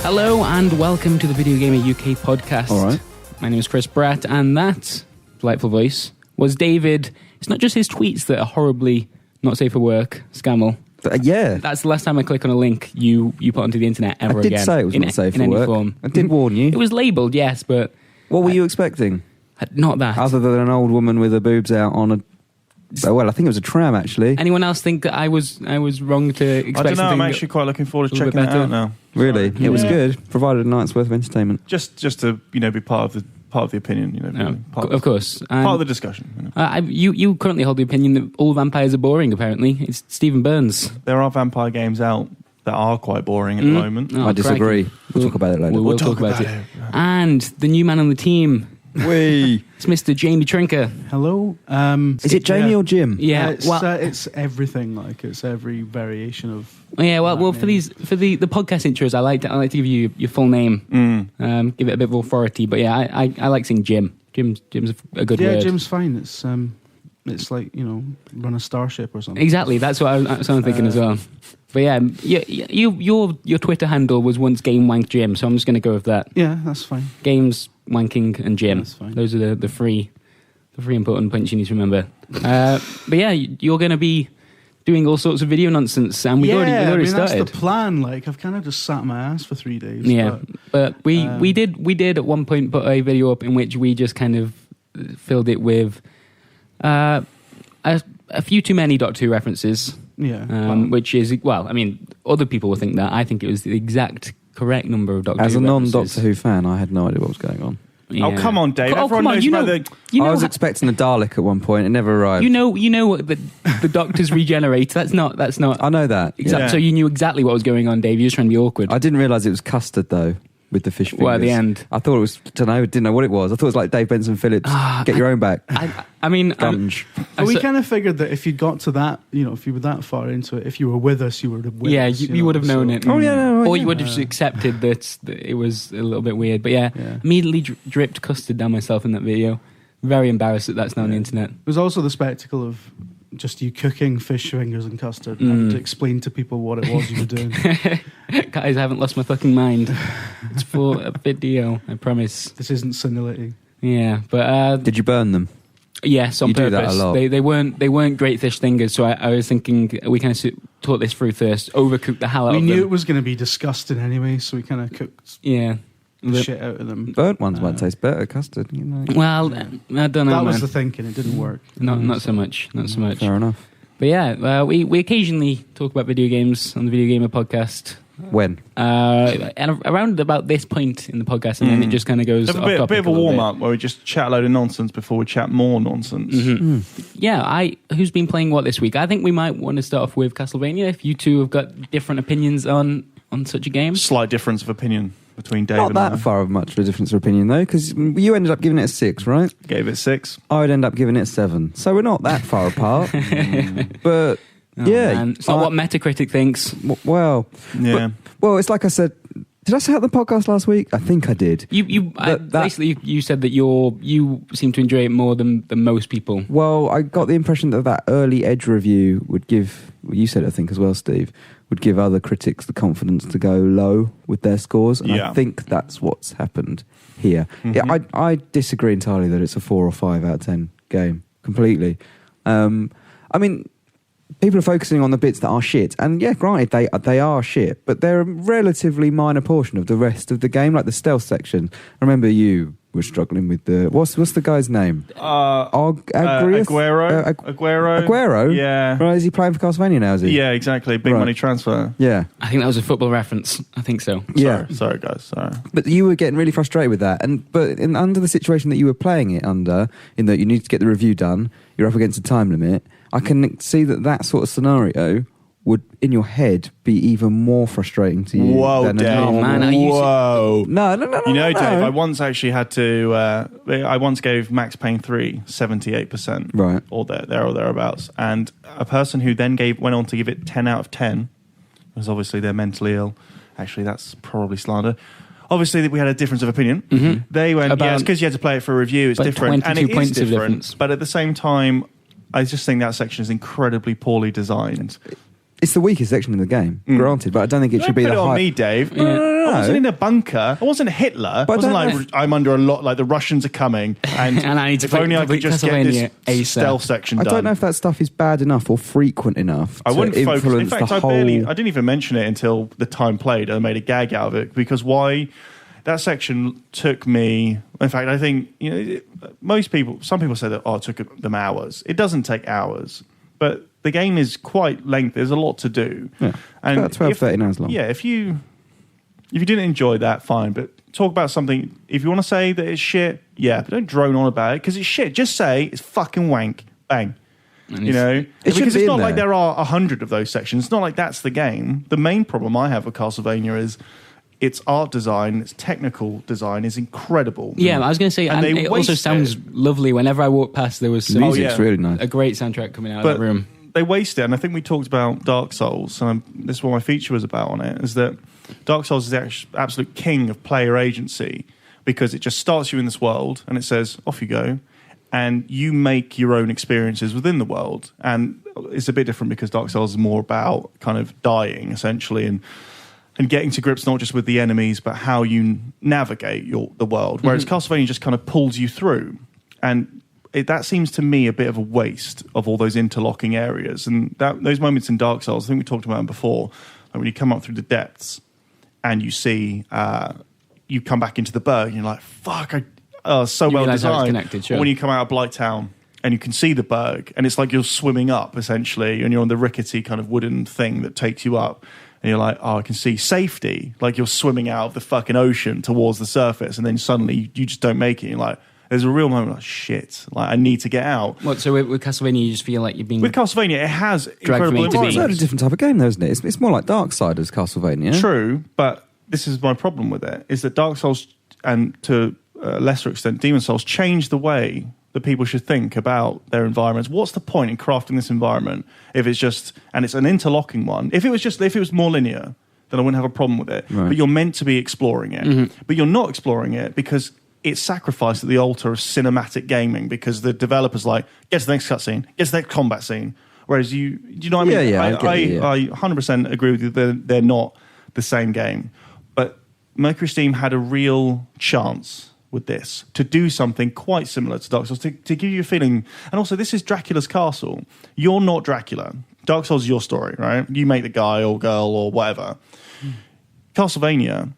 Hello and welcome to the Video Gamer UK podcast. All right. My name is Chris Bratt, and that delightful voice was David. It's not just his tweets that are horribly not safe for work, Scammel. Yeah. That's the last time I click on a link you put onto the internet ever again. I did say it was not safe in for any work. form. I did warn you. It was labelled, yes, but... What were you expecting? Not that. Other than an old woman with her boobs out on a... Well, I think it was a tram, actually. Anyone else think that I was wrong to expect I don't know, something I'm actually quite looking forward to checking it better? out now. Really? Sorry. It was good. Provided a night's worth of entertainment. Just to, be part of the opinion, really, of course. Part of the discussion. You currently hold the opinion that all vampires are boring, apparently. It's Stephen Burns. There are vampire games out that are quite boring at the moment. Oh, I disagree. Crikey. We'll talk about it later. We'll talk about it. And the new man on the team. It's Mr. Jamie Trinker. Hello. Is it Jamie or Jim? Yeah, it's everything. Like it's every variation of. Yeah, well, for the podcast intros, I like to give you your full name, give it a bit of authority. But yeah, I like saying Jim. Jim's a good word. Yeah, Jim's fine. It's like run a starship or something. Exactly, that's what I'm thinking as well. But yeah, your Twitter handle was once Game Wank Jim, so I'm just going to go with that. Yeah, that's fine. Games, wanking, and Jim. That's fine. Those are the three important points you need to remember. But yeah, you're going to be doing all sorts of video nonsense, and we've already started. That's the plan. Like I've kind of just sat my ass for 3 days. Yeah, but we did at one point put a video up in which we just kind of filled it with a few too many Doctor Who references. Yeah, which is other people will think that. I think it was the exact correct number of Doctor Who As a references. non-Doctor Who fan, I had no idea what was going on. Yeah. Oh, come on, Dave. Oh, Everyone come on. knows I was expecting a Dalek at one point. It never arrived. You know what the Doctors regenerate. That's not. I know that. Exactly. Yeah. So you knew exactly what was going on, Dave. You were just trying to be awkward. I didn't realise it was custard, though, with the fish fingers. Well, at the end. I thought it was... Didn't know what it was. I thought it was like Dave Benson Phillips. Get your own back. I mean... Gunge. we kind of figured that if you got to that, if you were that far into it, if you were with us, you would have with us. You would have known it. Oh, yeah, no, Or you would have just accepted that it was a little bit weird. But yeah. Immediately dripped custard down myself in that video. Very embarrassed that that's now on the internet. There's also the spectacle of just you cooking fish fingers and custard and having to explain to people what it was you were doing. Guys, I haven't lost my fucking mind. It's for a video, I promise. This isn't senility. Yeah, but... Did you burn them? Yes, on you purpose. Do that a lot. They weren't great fish fingers, so I was thinking we kind of thought this through first, overcooked the hell out of them. We knew it was going to be disgusting anyway, so we kind of cooked the shit out of them. Burnt ones might taste better, custard, Well, I don't know, That was man. the thinking, it didn't work. Not so much. Fair enough. But yeah, we occasionally talk about video games on the Video Gamer podcast. When? And around about this point in the podcast, and then it just kind of goes Have off a topic bit of a little warm-up where we just chat a load of nonsense before we chat more nonsense. Yeah, who's been playing what this week? I think we might want to start off with Castlevania, if you two have got different opinions on such a game. Slight difference of opinion between Dave Not and I. that far of much of a difference of opinion, though, because you ended up giving it a 6, right? Gave it 6. I would end up giving it a 7. So we're not that far apart. But, Man. It's not what Metacritic thinks. Well, Yeah. Well, it's like I said. Did I say it on the podcast last week? I think I did. Basically, you said that you seem to enjoy it more than most people. Well, I got the impression that early Edge review would give, you said it, I think, as well, Steve, would give other critics the confidence to go low with their scores. And I think that's what's happened here. Yeah, I disagree entirely that it's a 4 or 5 out of 10 game, completely. I mean... People are focusing on the bits that are shit, and yeah, granted they are shit, but they're a relatively minor portion of the rest of the game, like the stealth section. I remember you were struggling with the what's the guy's name? Aguero. Aguero. Yeah. Right, is he playing for Castlevania now? Is he? Yeah, exactly. Big money transfer. Yeah. I think that was a football reference. I think so. Yeah. Sorry, guys. Sorry. But you were getting really frustrated with that, but under the situation that you were playing it under, in that you need to get the review done, you're up against a time limit. I can see that sort of scenario would, in your head, be even more frustrating to you. Whoa, than Dave. Oh, man, Whoa. No. You know, Dave, I once actually had to... I once gave Max Payne 3 78%. Right. Or there or thereabouts. And a person who then went on to give it 10 out of 10, because obviously they're mentally ill. Actually, that's probably slander. Obviously, we had a difference of opinion. They went, it's because you had to play it for a review. It's different. And it is different. But at the same time... I just think that section is incredibly poorly designed. It's the weakest section in the game, granted, but I don't think it should be the high. on me, Dave. No. I wasn't in a bunker. I wasn't Hitler. But I wasn't like, I'm under a lot, like the Russians are coming, and, I need to if only I could just get this ASAP. stealth section done. I don't know if that stuff is bad enough or frequent enough to influence In fact, the whole... I didn't even mention it until the time played, and I made a gag out of it, because that section took me... In fact, I think, some people say that, it took them hours. It doesn't take hours, but the game is quite lengthy. There's a lot to do. Yeah. And about 12, 13 hours long. Yeah, if you didn't enjoy that, fine. But talk about something. If you want to say that it's shit, yeah, but don't drone on about it, because it's shit. Just say it's fucking wank. Bang. Because it's not like there are 100 of those sections. It's not like that's the game. The main problem I have with Castlevania is its art design, its technical design is incredible. Yeah, I was going to say, and it also sounds lovely. Whenever I walk past, there was music's really nice. A great soundtrack coming out of that room. They waste it, and I think we talked about Dark Souls, and this is what my feature was about on it, is that Dark Souls is the absolute king of player agency, because it just starts you in this world, and it says, off you go, and you make your own experiences within the world. And it's a bit different because Dark Souls is more about kind of dying, essentially, and getting to grips not just with the enemies, but how you navigate the world, whereas Castlevania just kind of pulls you through. And that seems to me a bit of a waste of all those interlocking areas. And those moments in Dark Souls, I think we talked about them before, like when you come up through the depths and you see, you come back into the berg and you're like, fuck, so well designed. Connected, sure. Or when you come out of Blight Town and you can see the berg and it's like you're swimming up, essentially, and you're on the rickety kind of wooden thing that takes you up. And you're like, I can see safety. Like you're swimming out of the fucking ocean towards the surface, and then suddenly you just don't make it. You're like, there's a real moment like, shit, like I need to get out. What, so with Castlevania, you just feel like you've been... With Castlevania, it has incredible It's a different type of game, though, isn't it? It's more like Darksiders Castlevania. True, but this is my problem with it, is that Dark Souls, and to a lesser extent Demon Souls, change the way that people should think about their environments. What's the point in crafting this environment if it's just, and it's an interlocking one? If it was more linear, then I wouldn't have a problem with it. Right. But you're meant to be exploring it. But you're not exploring it because it's sacrificed at the altar of cinematic gaming, because the developer's like, get to the next cutscene, get to the next combat scene. Whereas do you know what I mean? Yeah, I 100% agree with you that they're not the same game. But Mercury Steam had a real chance with this to do something quite similar to Dark Souls, to give you a feeling. And also, this is Dracula's castle. You're not Dracula. Dark Souls is your story, right? You make the guy or girl or whatever. Castlevania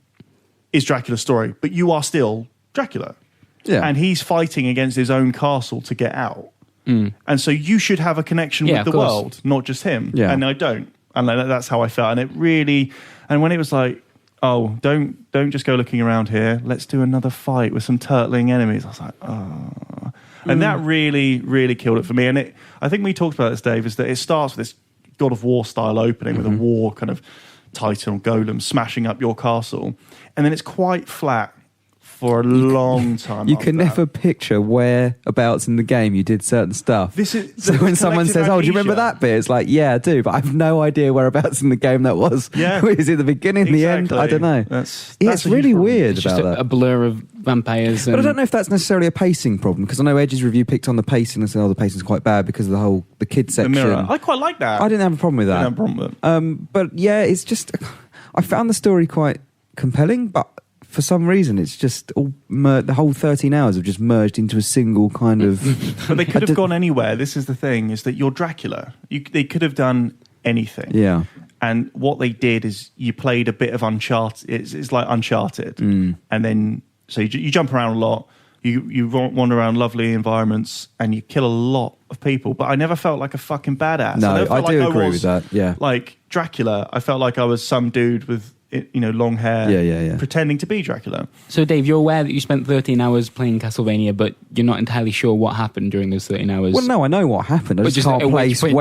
is Dracula's story, but you are still Dracula. Yeah. And he's fighting against his own castle to get out. And so you should have a connection with the world, not just him. Yeah. And I don't. And that's how I felt. And it really... And when it was like, oh, don't just go looking around here. Let's do another fight with some turtling enemies. I was like, oh. And that really, really killed it for me. And I think we talked about this, Dave, is that it starts with this God of War style opening with a war kind of titan or golem smashing up your castle. And then it's quite flat for a long time. You can never picture whereabouts in the game you did certain stuff. So when someone says, "Oh, do you remember that bit?" It's like, "Yeah, I do," but I have no idea whereabouts in the game that was. Yeah, is it the beginning, the end? I don't know. It's really weird it's about just that. A blur of vampires. But I don't know if that's necessarily a pacing problem, because I know Edge's review picked on the pacing and said, "Oh, the pacing's quite bad because of the kid section." The mirror. I quite like that. I didn't have a problem with that. I didn't have a problem with it. But yeah, it's just I found the story quite compelling, but for some reason, it's just all the whole 13 hours have just merged into a single kind of... But they could have gone anywhere. This is the thing, is that you're Dracula. They could have done anything. Yeah. And what they did is you played a bit of Uncharted. It's like Uncharted. And then, so you jump around a lot. You wander around lovely environments and you kill a lot of people. But I never felt like a fucking badass. No, I do agree with that, yeah. Like Dracula, I felt like I was some dude with... long hair, pretending to be Dracula. So, Dave, you're aware that you spent 13 hours playing Castlevania, but you're not entirely sure what happened during those 13 hours. Well, no, I know what happened. I just can't place at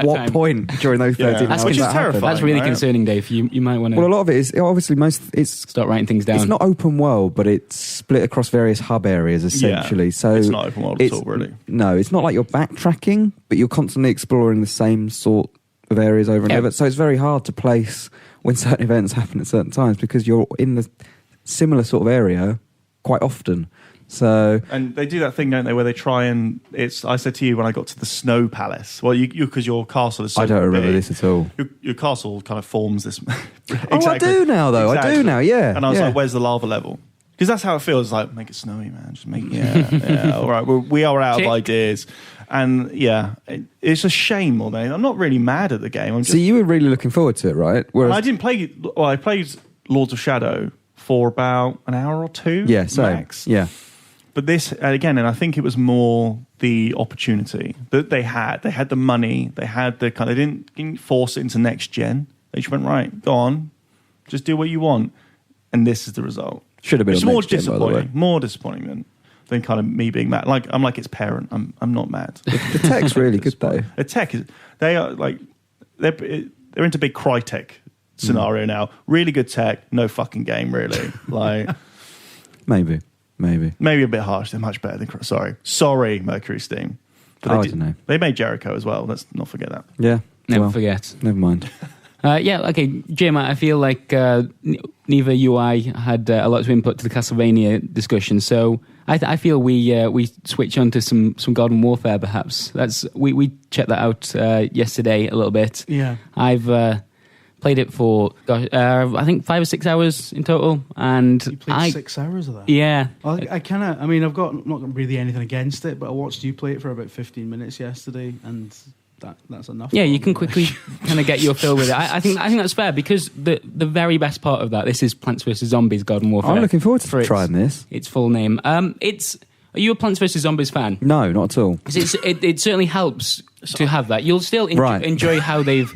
what point during those 13 hours. Which is terrifying. That's really concerning, Dave. You might want to... Well, a lot of it is, obviously, start writing things down. It's not open world, but it's split across various hub areas, essentially. So it's not open world at all, really. No, it's not like you're backtracking, but you're constantly exploring the same sort of areas over and over. So it's very hard to place when certain events happen at certain times, because you're in the similar sort of area quite often. So, and they do that thing, don't they, where they try and I said to you when I got to the Snow Palace. Well, you because your castle is so I don't remember big, this at all. Your castle kind of forms this. Exactly. Oh, I do now, though. Exactly. I do now. Yeah. And I was like, "Where's the lava level?" Because that's how it feels. Like, make it snowy, man. Just make yeah. All right, we are out of ideas, and it's a shame more than anything. I'm not really mad at the game. So you were really looking forward to it, right? Whereas I didn't play. Well, I played Lords of Shadow for about an hour or two. Yeah, same. Max. Yeah. But this, again, and I think it was more the opportunity that they had. They had the money. They had the kind of, they didn't force it into next gen. They just went, right, go on, just do what you want. And this is the result. Should have been more disappointing. More disappointing than kind of me being mad. Like, I'm like its parent. I'm not mad. The tech's really good, though. The tech is, they are like, they're into big Crytek scenario now. Really good tech, no fucking game, really. Like, Maybe a bit harsh. They're much better than sorry, Mercury Steam. But I don't know. They made Jericho as well. Let's not forget that. Yeah, never forget. Never mind. Okay, Jim. I feel like neither you or I had a lot of input to the Castlevania discussion, so I feel we switch on to some Garden Warfare. Perhaps we checked that out yesterday a little bit. Yeah, I've played it for, I think 5 or 6 hours in total, and you played 6 hours of that. Yeah, I kind of. I mean, I've got not really anything against it, but I watched you play it for about 15 minutes yesterday, and that's enough. Yeah, you can quickly kind of get your fill with it. I think that's fair, because the very best part of that, this is Plants vs Zombies Garden Warfare. I'm looking forward to trying this. Its full name. Are you a Plants vs Zombies fan? No, not at all. It certainly helps to have that. You'll still enjoy how they've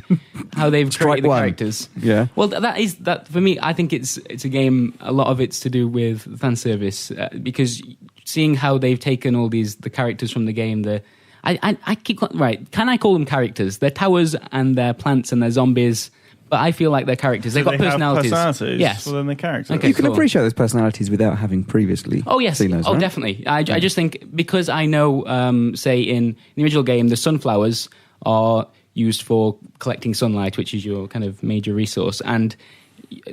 created the characters. Yeah. Well, that for me. I think it's a game. A lot of it's to do with fan service, because seeing how they've taken all the characters from the game. I keep right. Can I call them characters? They're towers and they're plants and they're zombies. But I feel like they're characters. They've got personalities. Have personalities. Yes. Well, then they're characters. Okay, you can appreciate those personalities without having previously seen those, right? Definitely. I just think, because I know, say, in the original game, the sunflowers are used for collecting sunlight, which is your kind of major resource. And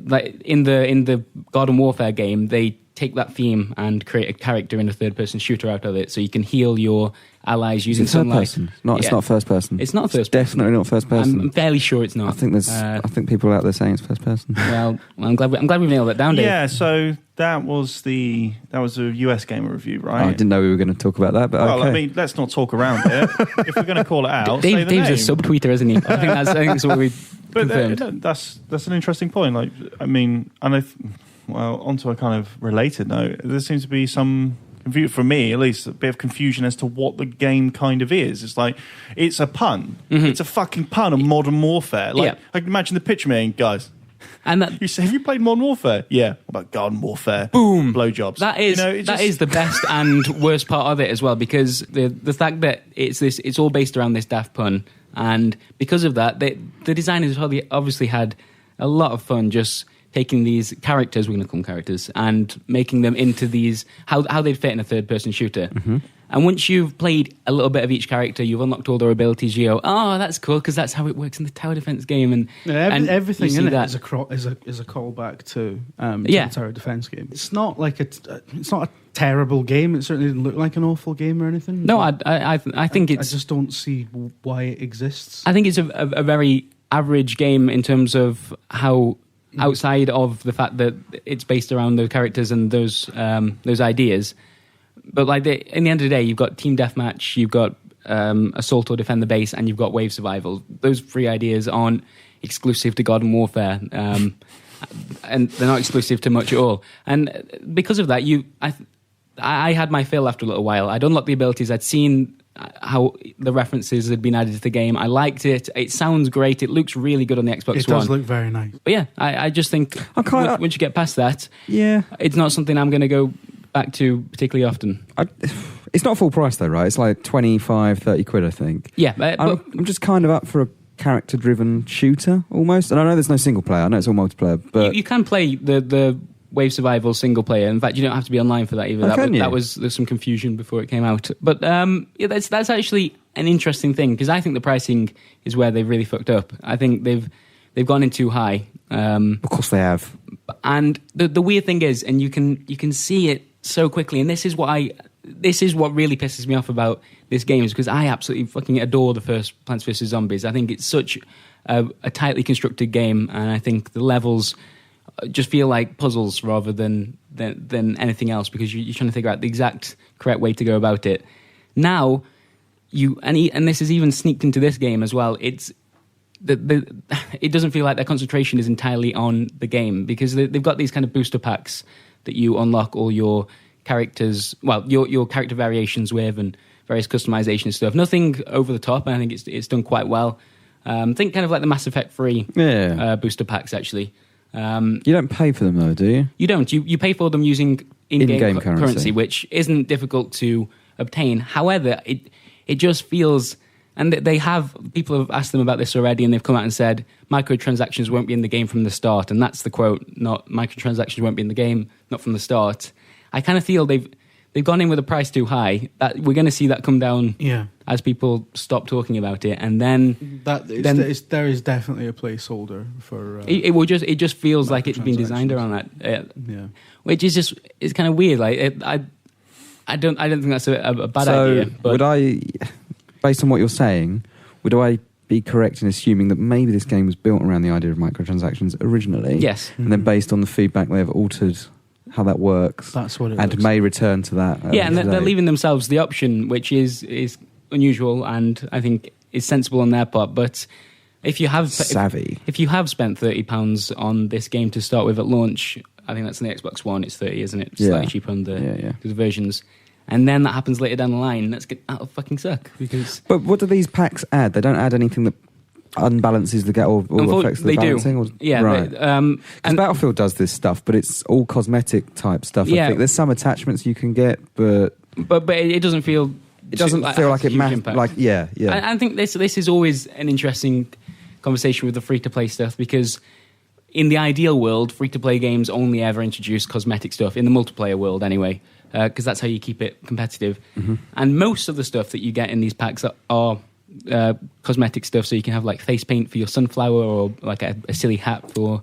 like in the Garden Warfare game, they take that theme and create a character in a third-person shooter out of it, so you can heal your allies using sunlight. Person? It's not first person. It's not first. Definitely not first person. I'm fairly sure it's not. I think people out there saying it's first person. Well, I'm glad we nailed that down, Dave. Yeah. So that was a US Gamer review, right? I didn't know we were going to talk about that, but well, okay. I mean, let's not talk around it. If we're going to call it out, say the Dave's name. a subtweeter, isn't he? I think that's what we confirmed. That's an interesting point. Like, I mean, onto a kind of related note, there seems to be some, for me at least, a bit of confusion as to what the game kind of is. It's like, it's a pun. Mm-hmm. It's a fucking pun of Modern Warfare. Like, I can imagine the picture me, guys. And that, you say, have you played Modern Warfare? Yeah. What about Garden Warfare? Boom. Blowjobs. That is the best and worst part of it as well, because the fact that it's all based around this daft pun, and because of that, the designers obviously had a lot of fun just taking these characters, we're going to call them characters, and making them into these, how they'd fit in a third-person shooter. Mm-hmm. And once you've played a little bit of each character, you've unlocked all their abilities, you go, oh, that's cool, because that's how it works in the tower defense game. And everything in it is a callback to the tower defense game. It's not like it's not a terrible game. It certainly didn't look like an awful game or anything. No, I think it's... I just don't see why it exists. I think it's a very average game in terms of how... outside of the fact that it's based around the characters and those ideas, but like in the end of the day, you've got team deathmatch, you've got assault or defend the base, and you've got wave survival. Those three ideas aren't exclusive to Garden Warfare, and they're not exclusive to much at all. And because of that, I had my fill after a little while. I'd unlocked the abilities. I'd seen how the references had been added to the game. I liked it. It sounds great. It looks really good on the Xbox One. It does look very nice. But yeah, I just think once you get past that, it's not something I'm going to go back to particularly often. It's not full price though, right? It's like 25, 30 quid, I think. Yeah. I'm just kind of up for a character-driven shooter, almost. And I know there's no single player. I know it's all multiplayer. But you can play the wave survival single player. In fact, you don't have to be online for that either. There's some confusion before it came out. But that's actually an interesting thing, because I think the pricing is where they've really fucked up. I think they've gone in too high. Of course they have. And the weird thing is, and you can see it so quickly, and this is what really pisses me off about this game, is because I absolutely fucking adore the first Plants vs Zombies. I think it's such a tightly constructed game, and I think the levels just feel like puzzles rather than anything else, because you're trying to figure out the exact correct way to go about it. Now, and this is even sneaked into this game as well. It doesn't feel like their concentration is entirely on the game, because they've got these kind of booster packs that you unlock all your characters, well, your character variations with, and various customization stuff. Nothing over the top, and I think it's done quite well. Think kind of like the Mass Effect 3 booster packs, actually. You don't pay for them, though, do you? You don't. You pay for them using in-game currency, which isn't difficult to obtain. However, it just feels... And people have asked them about this already, and they've come out and said microtransactions won't be in the game from the start, and that's the quote, not microtransactions won't be in the game, not from the start. I kind of feel they've gone in with a price too high. That we're going to see that come down as people stop talking about it, and then there is definitely a placeholder for. It just feels like it's been designed around that. Which is just, it's kind of weird. Like I don't think that's a bad idea. But would I? Based on what you're saying, would I be correct in assuming that maybe this game was built around the idea of microtransactions originally? Yes. And then based on the feedback, they have altered how that works. That's what it and may return to that. Yeah, and they're leaving themselves the option, which is unusual and I think is sensible on their part. But if you have savvy, if you have spent £30 on this game to start with at launch, I think that's on the Xbox One. It's 30, isn't it? Slightly cheaper on the versions. And then that happens later down the line. That'll fucking suck. But what do these packs add? They don't add anything that unbalances the game or affects the balancing? Or, yeah, right. And Battlefield does this stuff, but it's all cosmetic type stuff. I think there's some attachments you can get, but it doesn't feel. It doesn't feel like it matters. Like I think this is always an interesting conversation with the free to play stuff, because in the ideal world, free to play games only ever introduce cosmetic stuff in the multiplayer world, anyway. Because that's how you keep it competitive. Mm-hmm. And most of the stuff that you get in these packs are cosmetic stuff, so you can have like face paint for your sunflower, or like a silly hat for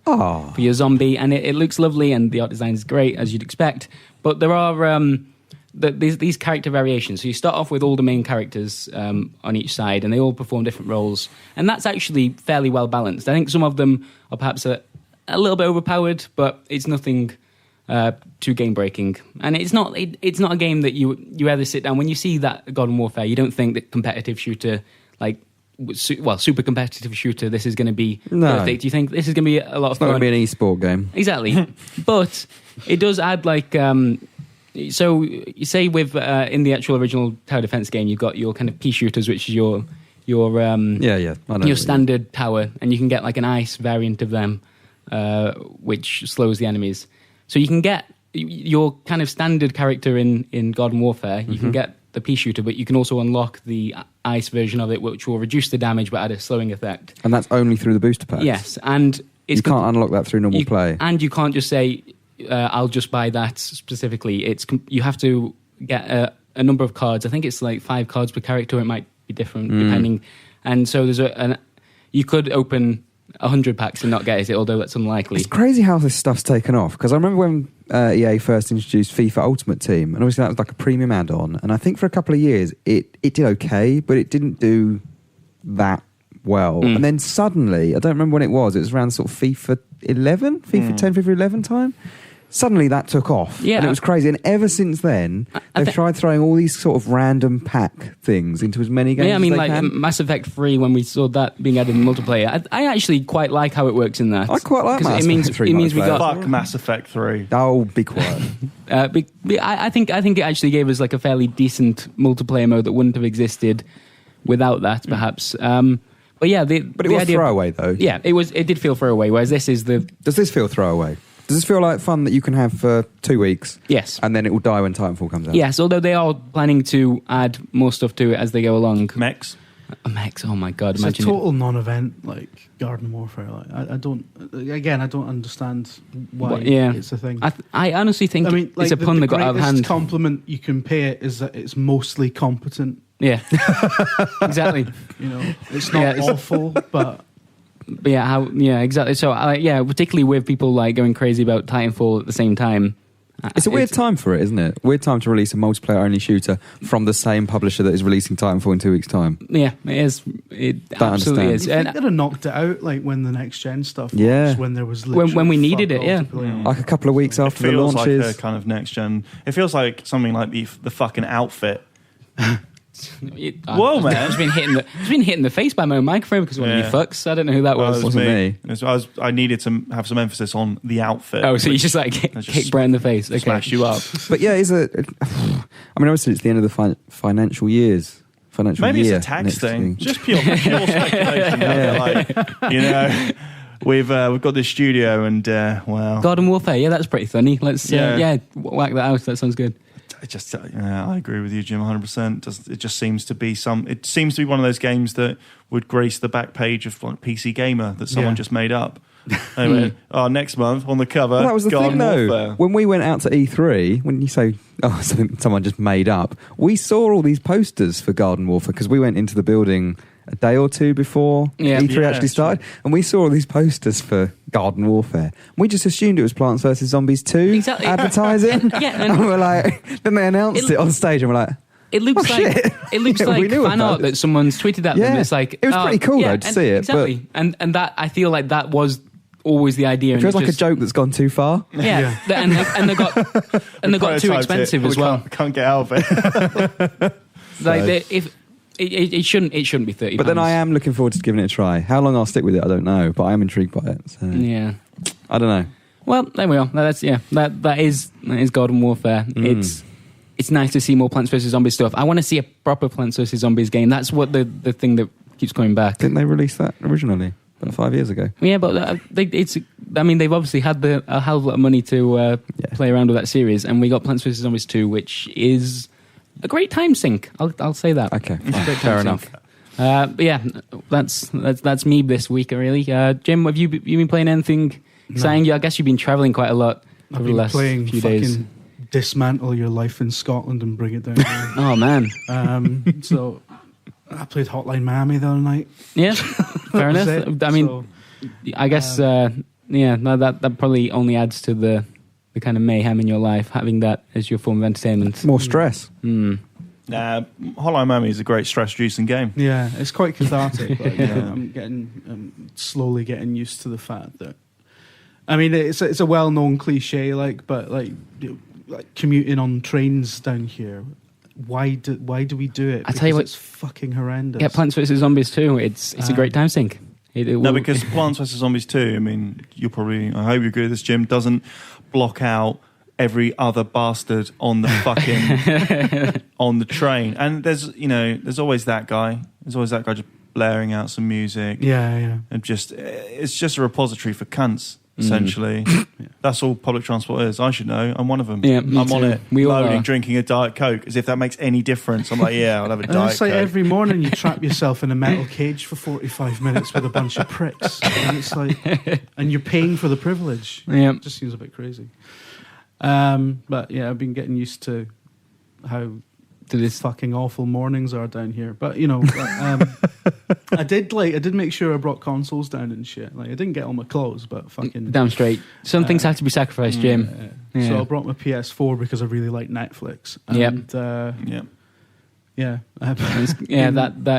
your zombie, and it looks lovely, and the art design is great, as you'd expect. But there are these character variations. So you start off with all the main characters on each side, and they all perform different roles, and that's actually fairly well balanced. I think some of them are perhaps a little bit overpowered, but it's nothing too game breaking, and it's not a game that you ever sit down when you see that Garden Warfare. You don't think that competitive shooter, like super competitive shooter, this is going to be perfect. You think this is going to be a lot of fun. It's not going to be an e-sport game, exactly. But it does add like so you say with in the actual original tower defense game, you've got your kind of pea shooters, which is your standard tower, and you can get like an ice variant of them, which slows the enemies. So you can get your kind of standard character in Garden Warfare. You can get the pea shooter, but you can also unlock the ice version of it, which will reduce the damage but add a slowing effect. And that's only through the booster packs? Yes. And you can't unlock that through normal play? And you can't just say, I'll just buy that specifically. You have to get a number of cards. I think it's like 5 cards per character. It might be different depending. And so there's you could open 100 packs and not get it, although that's unlikely. It's crazy how this stuff's taken off, because I remember when EA first introduced FIFA Ultimate Team, and obviously that was like a premium add-on, and I think for a couple of years it did okay, but it didn't do that well. And then suddenly, I don't remember when it was around sort of FIFA 11, FIFA 10, FIFA 11 time. Suddenly that took off, and it was crazy. And ever since then, they've tried throwing all these sort of random pack things into as many games as they can. Mass Effect 3, when we saw that being added in multiplayer, I actually quite like how it works in that. I quite like Mass Effect 3. It means we got... Fuck Mass Effect 3. Oh, be quiet. I think it actually gave us like a fairly decent multiplayer mode that wouldn't have existed without that, perhaps. But yeah, it was throwaway, though. Yeah, it did feel throwaway, whereas this is the... Does this feel throwaway? Does this feel like fun that you can have for 2 weeks? Yes. And then it will die when Titanfall comes out? Yes, although they are planning to add more stuff to it as they go along. Mechs, oh my god, it's a total non-event, like Garden Warfare. Like, I don't understand why it's a thing. I honestly think it's a pun that got out of hand. The compliment you can pay it is that it's mostly competent. Yeah, exactly. It's not awful, but... But exactly. So, particularly with people like going crazy about Titanfall at the same time, It's a weird time for it, isn't it? Weird time to release a multiplayer-only shooter from the same publisher that is releasing Titanfall in 2 weeks' time. Yeah, it is. It absolutely is. I think they'd have knocked it out like when the next-gen stuff was, when there was when we needed it, Like a couple of weeks after the launches. It feels like a kind of next-gen... It feels like something like the fucking Outfit. Whoa, man! It's been hitting the face by my own microphone because one of you fucks. I don't know who that was. It wasn't me. I needed to have some emphasis on the outfit. Oh, so you just like kick Brett in the face, okay. Smash you up. But yeah, I mean, obviously it's the end of the financial years. Maybe year it's a tax thing. Just pure speculation. We've got this studio and Garden Warfare. Yeah, that's pretty funny. Let's whack that out. That sounds good. I agree with you, Jim, 100%. It just seems to be it seems to be one of those games that would grace the back page of like PC Gamer that someone just made up. Anyway, next month on the cover, that was the Garden thing, Warfare. though. When we went out to E3, when you say, something someone just made up, we saw all these posters for Garden Warfare because we went into the building a day or two before E3 actually started, and we saw all these posters for Garden Warfare. We just assumed it was Plants vs Zombies 2 advertising. And we're like, then they announced it on stage, and we're like, it looks like fan art that someone's tweeted at them. It's like it was pretty cool though to see it. Exactly, and that I feel like that was always the idea. It feels like a joke that's gone too far. Yeah. And they got too expensive as well. Can't get out of it. It shouldn't be £30. But then I am looking forward to giving it a try. How long I'll stick with it, I don't know, but I am intrigued by it. So. Yeah, I don't know. Well, there we are. That is Garden Warfare. It's nice to see more Plants vs Zombies stuff. I want to see a proper Plants vs Zombies game. That's what the thing that keeps coming back. Didn't they release that originally? About 5 years ago. Yeah, but they've obviously had a hell of a lot of money to play around with that series, and we got Plants vs Zombies 2, which is a great time sink. I'll say that. Okay, fair enough. But yeah, that's me this week, really. Jim, have you been playing anything exciting? I guess you've been travelling quite a lot over the last few days. Dismantle Your Life in Scotland and Bring It Down here. Oh, man. So I played Hotline Miami the other night. Yeah, fair enough. I mean, I guess, that probably only adds to the kind of mayhem in your life, having that as your form of entertainment. More stress. Hotline Miami is a great stress-reducing game. Yeah, it's quite cathartic. But, I'm slowly getting used to the fact that, I mean, it's a well-known cliche, but commuting on trains down here. Why do we do it? I tell you what, it's fucking horrendous. Get Plants vs Zombies 2. It's a great time sink. Because Plants vs Zombies 2, I mean, I hope you agree with this, Jim, doesn't block out every other bastard on the fucking on the train. And there's always that guy. There's always that guy just blaring out some music. Yeah. And it's just a repository for cunts. Essentially, that's all public transport is. I should know. I'm one of them. Yeah, I'm on it, loading, drinking a Diet Coke, as if that makes any difference. I'm like, I'll have a Diet it's like Coke. Every morning you trap yourself in a metal cage for 45 minutes with a bunch of pricks, and it's like, and you're paying for the privilege. Yeah, it just seems a bit crazy. But yeah, I've been getting used to how this fucking awful mornings are down here. But I did make sure I brought consoles down and shit. Like I didn't get all my clothes, but fucking damn straight. Some things have to be sacrificed, Jim. Yeah. So I brought my PS4 because I really like Netflix. And, that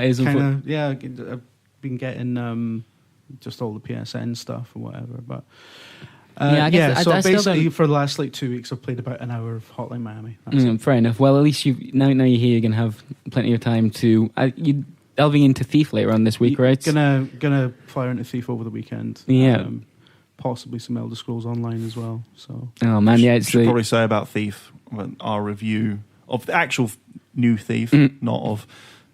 is kind of I've been getting just all the PSN stuff or whatever, but. I guess so basically for the last 2 weeks I've played about an hour of Hotline Miami. Fair enough. Well, at least now you're here, you're going to have plenty of time to... you delving into Thief later on this week, right? Gonna fire into Thief over the weekend. Yeah. Possibly some Elder Scrolls Online as well. So. Oh man, yeah. Should probably say about Thief, our review of the actual new Thief, not of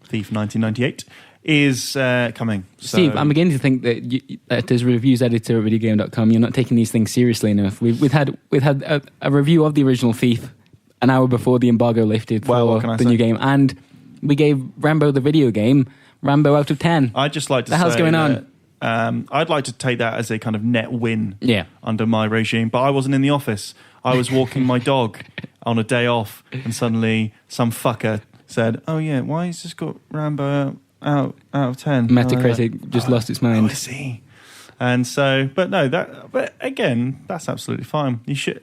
Thief 1998. Is coming. So. Steve, I'm beginning to think that as reviews editor at VideoGamer.com, you're not taking these things seriously enough. We've had a review of the original Thief an hour before the embargo lifted for the new game, and we gave Rambo the video game Rambo out of 10. I'd just like to say, the hell's going on? I'd like to take that as a kind of net win under my regime, but I wasn't in the office. I was walking my dog on a day off, and suddenly some fucker said, "Oh yeah, why has this got Rambo out of 10?" Metacritic just lost its mind. I see. And so, but again, that's absolutely fine. You should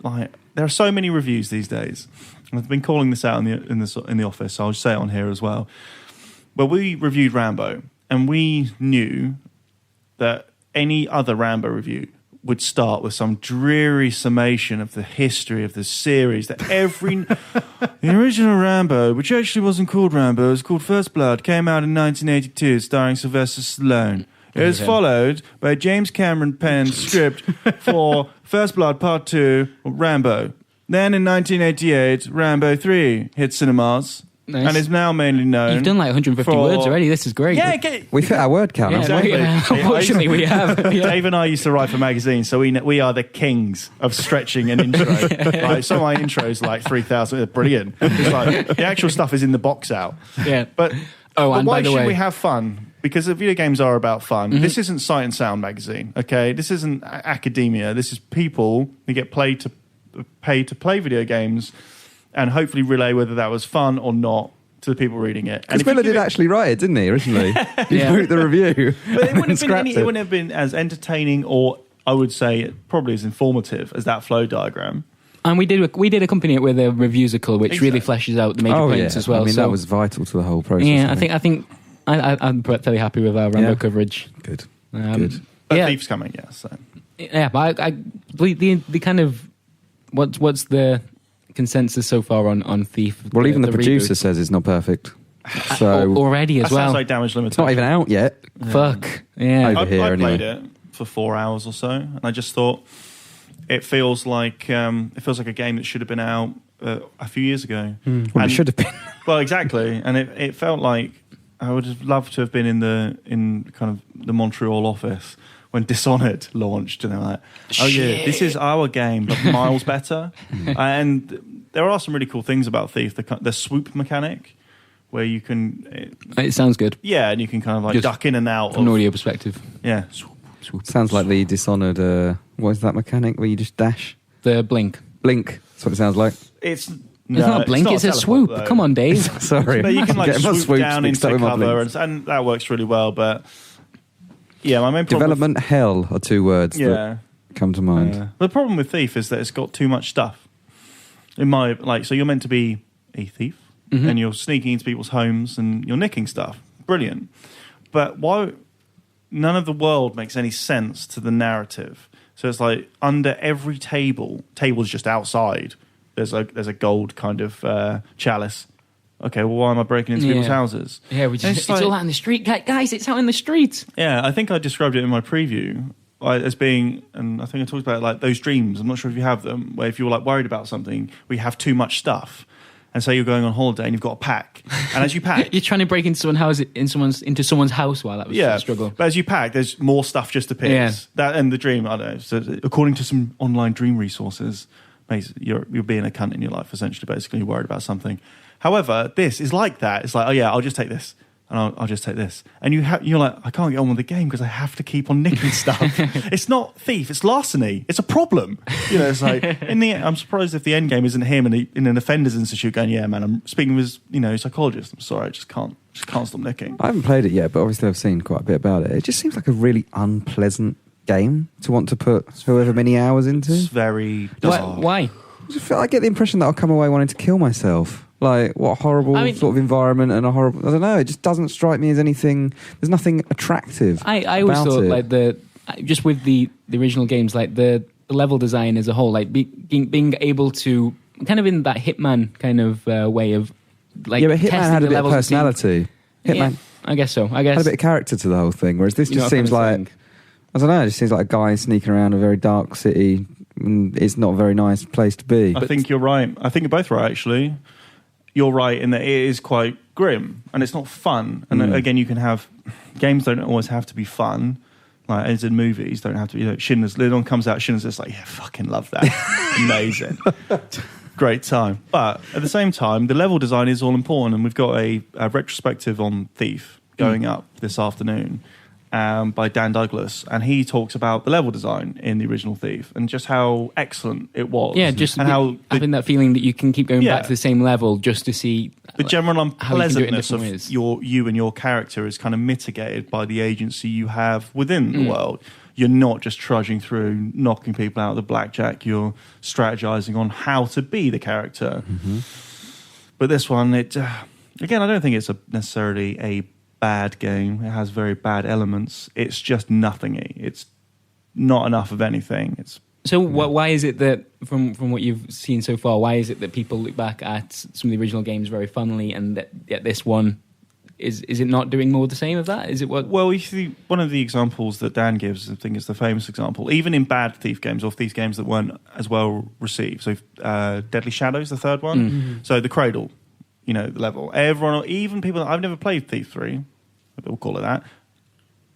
there are so many reviews these days. I've been calling this out in the office, so I'll just say it on here as well. But we reviewed Rambo, and we knew that any other Rambo review would start with some dreary summation of the history of the series. That the original Rambo, which actually wasn't called Rambo, it was called First Blood, came out in 1982, starring Sylvester Stallone. It was followed by James Cameron penned script for First Blood Part 2, Rambo. Then in 1988, Rambo 3 hit cinemas. Nice. And is now mainly known. You've done like 150 words already. This is great. Yeah, we fit our word count. Exactly. Unfortunately, we have. Dave and I used to write for magazines, so we are the kings of stretching an intro. Right, some of my intros like 3,000. They're brilliant. It's like, the actual stuff is in the box out. Yeah, but why should we have fun? Because video games are about fun. Mm-hmm. This isn't Sight and Sound magazine. Okay, this isn't academia. This is people who get paid to play video games. And hopefully relay whether that was fun or not to the people reading it. Because Miller did actually write it, didn't he, originally? He wrote the review. But it wouldn't have been as entertaining, or I would say probably as informative as that flow diagram. And we did accompany it with a reviews-icle, which really fleshes out the major points as well. I mean, that was vital to the whole process. Yeah, I think I'm fairly happy with our Rambo coverage. Good. Good. But Thief's coming, yeah. So. Yeah, but I the kind of what's the consensus so far on Thief? Well, even the producer says it's not perfect. So already as well. Sounds like Damage Limited. It's not even out yet. Fuck. Yeah. I played it for 4 hours or so, and I just thought it feels like a game that should have been out a few years ago. Well, it should have been. Well, exactly, and it felt like I would have loved to have been in kind of the Montreal office when Dishonored launched, and they were like, "Oh yeah, this is our game, but miles better." And there are some really cool things about Thief. The swoop mechanic, where you can. It sounds good. Yeah, and you can kind of like just duck in and out from an audio perspective. Yeah, swoop. Sounds like the Dishonored. What is that mechanic where you just dash? The blink. That's what it sounds like. It's not blink. It's a swoop. Though. Come on, Dave. Sorry, but you can like swoop down into cover, and that works really well. But yeah, my main problem development hell are 2 words that come to mind. The problem with Thief is that it's got too much stuff. So you're meant to be a thief, and you're sneaking into people's homes and you're nicking stuff. Brilliant, but why? None of the world makes any sense to the narrative. So it's like under every table's just outside. There's a gold kind of chalice. Okay, well, why am I breaking into people's houses? Yeah, it's all out in the street. Guys, it's out in the street. Yeah, I think I described it in my preview as being, and I think I talked about it like those dreams. I'm not sure if you have them, where if you're like worried about something, we have too much stuff. And so you're going on holiday and you've got to pack. And as you pack... You're trying to break into someone's house while that was a struggle. But as you pack, there's more stuff just appears. Yeah. That and the dream, I don't know. So according to some online dream resources, you're being a cunt in your life, essentially. Basically, you're worried about something. However, this is like that. It's like, oh yeah, I'll just take this. And I'll just take this. And you're like, I can't get on with the game because I have to keep on nicking stuff. It's not thief, it's larceny. It's a problem. It's like, I'm surprised if the end game isn't him in an offenders institute going, yeah, man, I'm speaking with his psychologist. I'm sorry, I just can't stop nicking. I haven't played it yet, but obviously I've seen quite a bit about it. It just seems like a really unpleasant game to want to put however many hours into. It's very... Why? I get the impression that I'll come away wanting to kill myself. Like, what horrible sort of environment and a horrible... I don't know, it just doesn't strike me as anything... There's nothing attractive I always thought, like, just with the original games, like, the level design as a whole, like, being able to... Kind of in that Hitman kind of way of, like, yeah, but Hitman had a bit of personality. Hitman... Yeah, I guess so. Had a bit of character to the whole thing, whereas this just seems like... I don't know, it just seems like a guy sneaking around a very dark city. It's not a very nice place to be. I think you're right. I think you're both right, actually. You're right in that it is quite grim and it's not fun. And again, you can have games don't always have to be fun. Like as in movies, don't have to be. Schindler's. One comes out, Schindler's just like, yeah, fucking love that, amazing, great time. But at the same time, the level design is all important, and we've got a retrospective on Thief going up this afternoon. by Dan Douglas, and he talks about the level design in the original Thief and just how excellent it was. Yeah, just and how having that feeling that you can keep going back to the same level just to see the general unpleasantness of ways. you and your character is kind of mitigated by the agency you have within the world. You're not just trudging through, knocking people out of the blackjack. You're strategizing on how to be the character. But this one, again, I don't think it's necessarily a bad game. It has very bad elements. It's just nothingy. It's not enough of anything. Why is it that, from what you've seen so far, why is it that people look back at some of the original games very fondly, and that this one is it not doing more of the same of that? Is it what? Well, you see, one of the examples that Dan gives, I think, is the famous example, even in bad Thief games or Thief games that weren't as well received. So, Deadly Shadows, the third one. So the Cradle, the level. Everyone, even people that I've never played Thief 3, we'll call it that.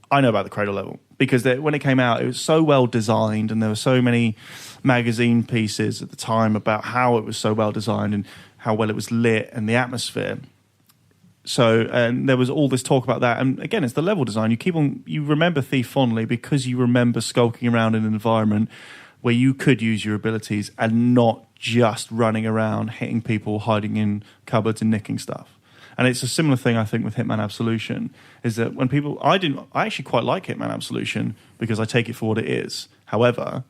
I know about the Cradle level because when it came out, it was so well designed, and there were so many magazine pieces at the time about how it was so well designed and how well it was lit and the atmosphere. So, and there was all this talk about that. And again, it's the level design. You remember Thief fondly because you remember skulking around in an environment where you could use your abilities and not just running around, hitting people, hiding in cupboards and nicking stuff. And it's a similar thing, I think, with Hitman Absolution, is that when people... I actually quite like Hitman Absolution because I take it for what it is. However,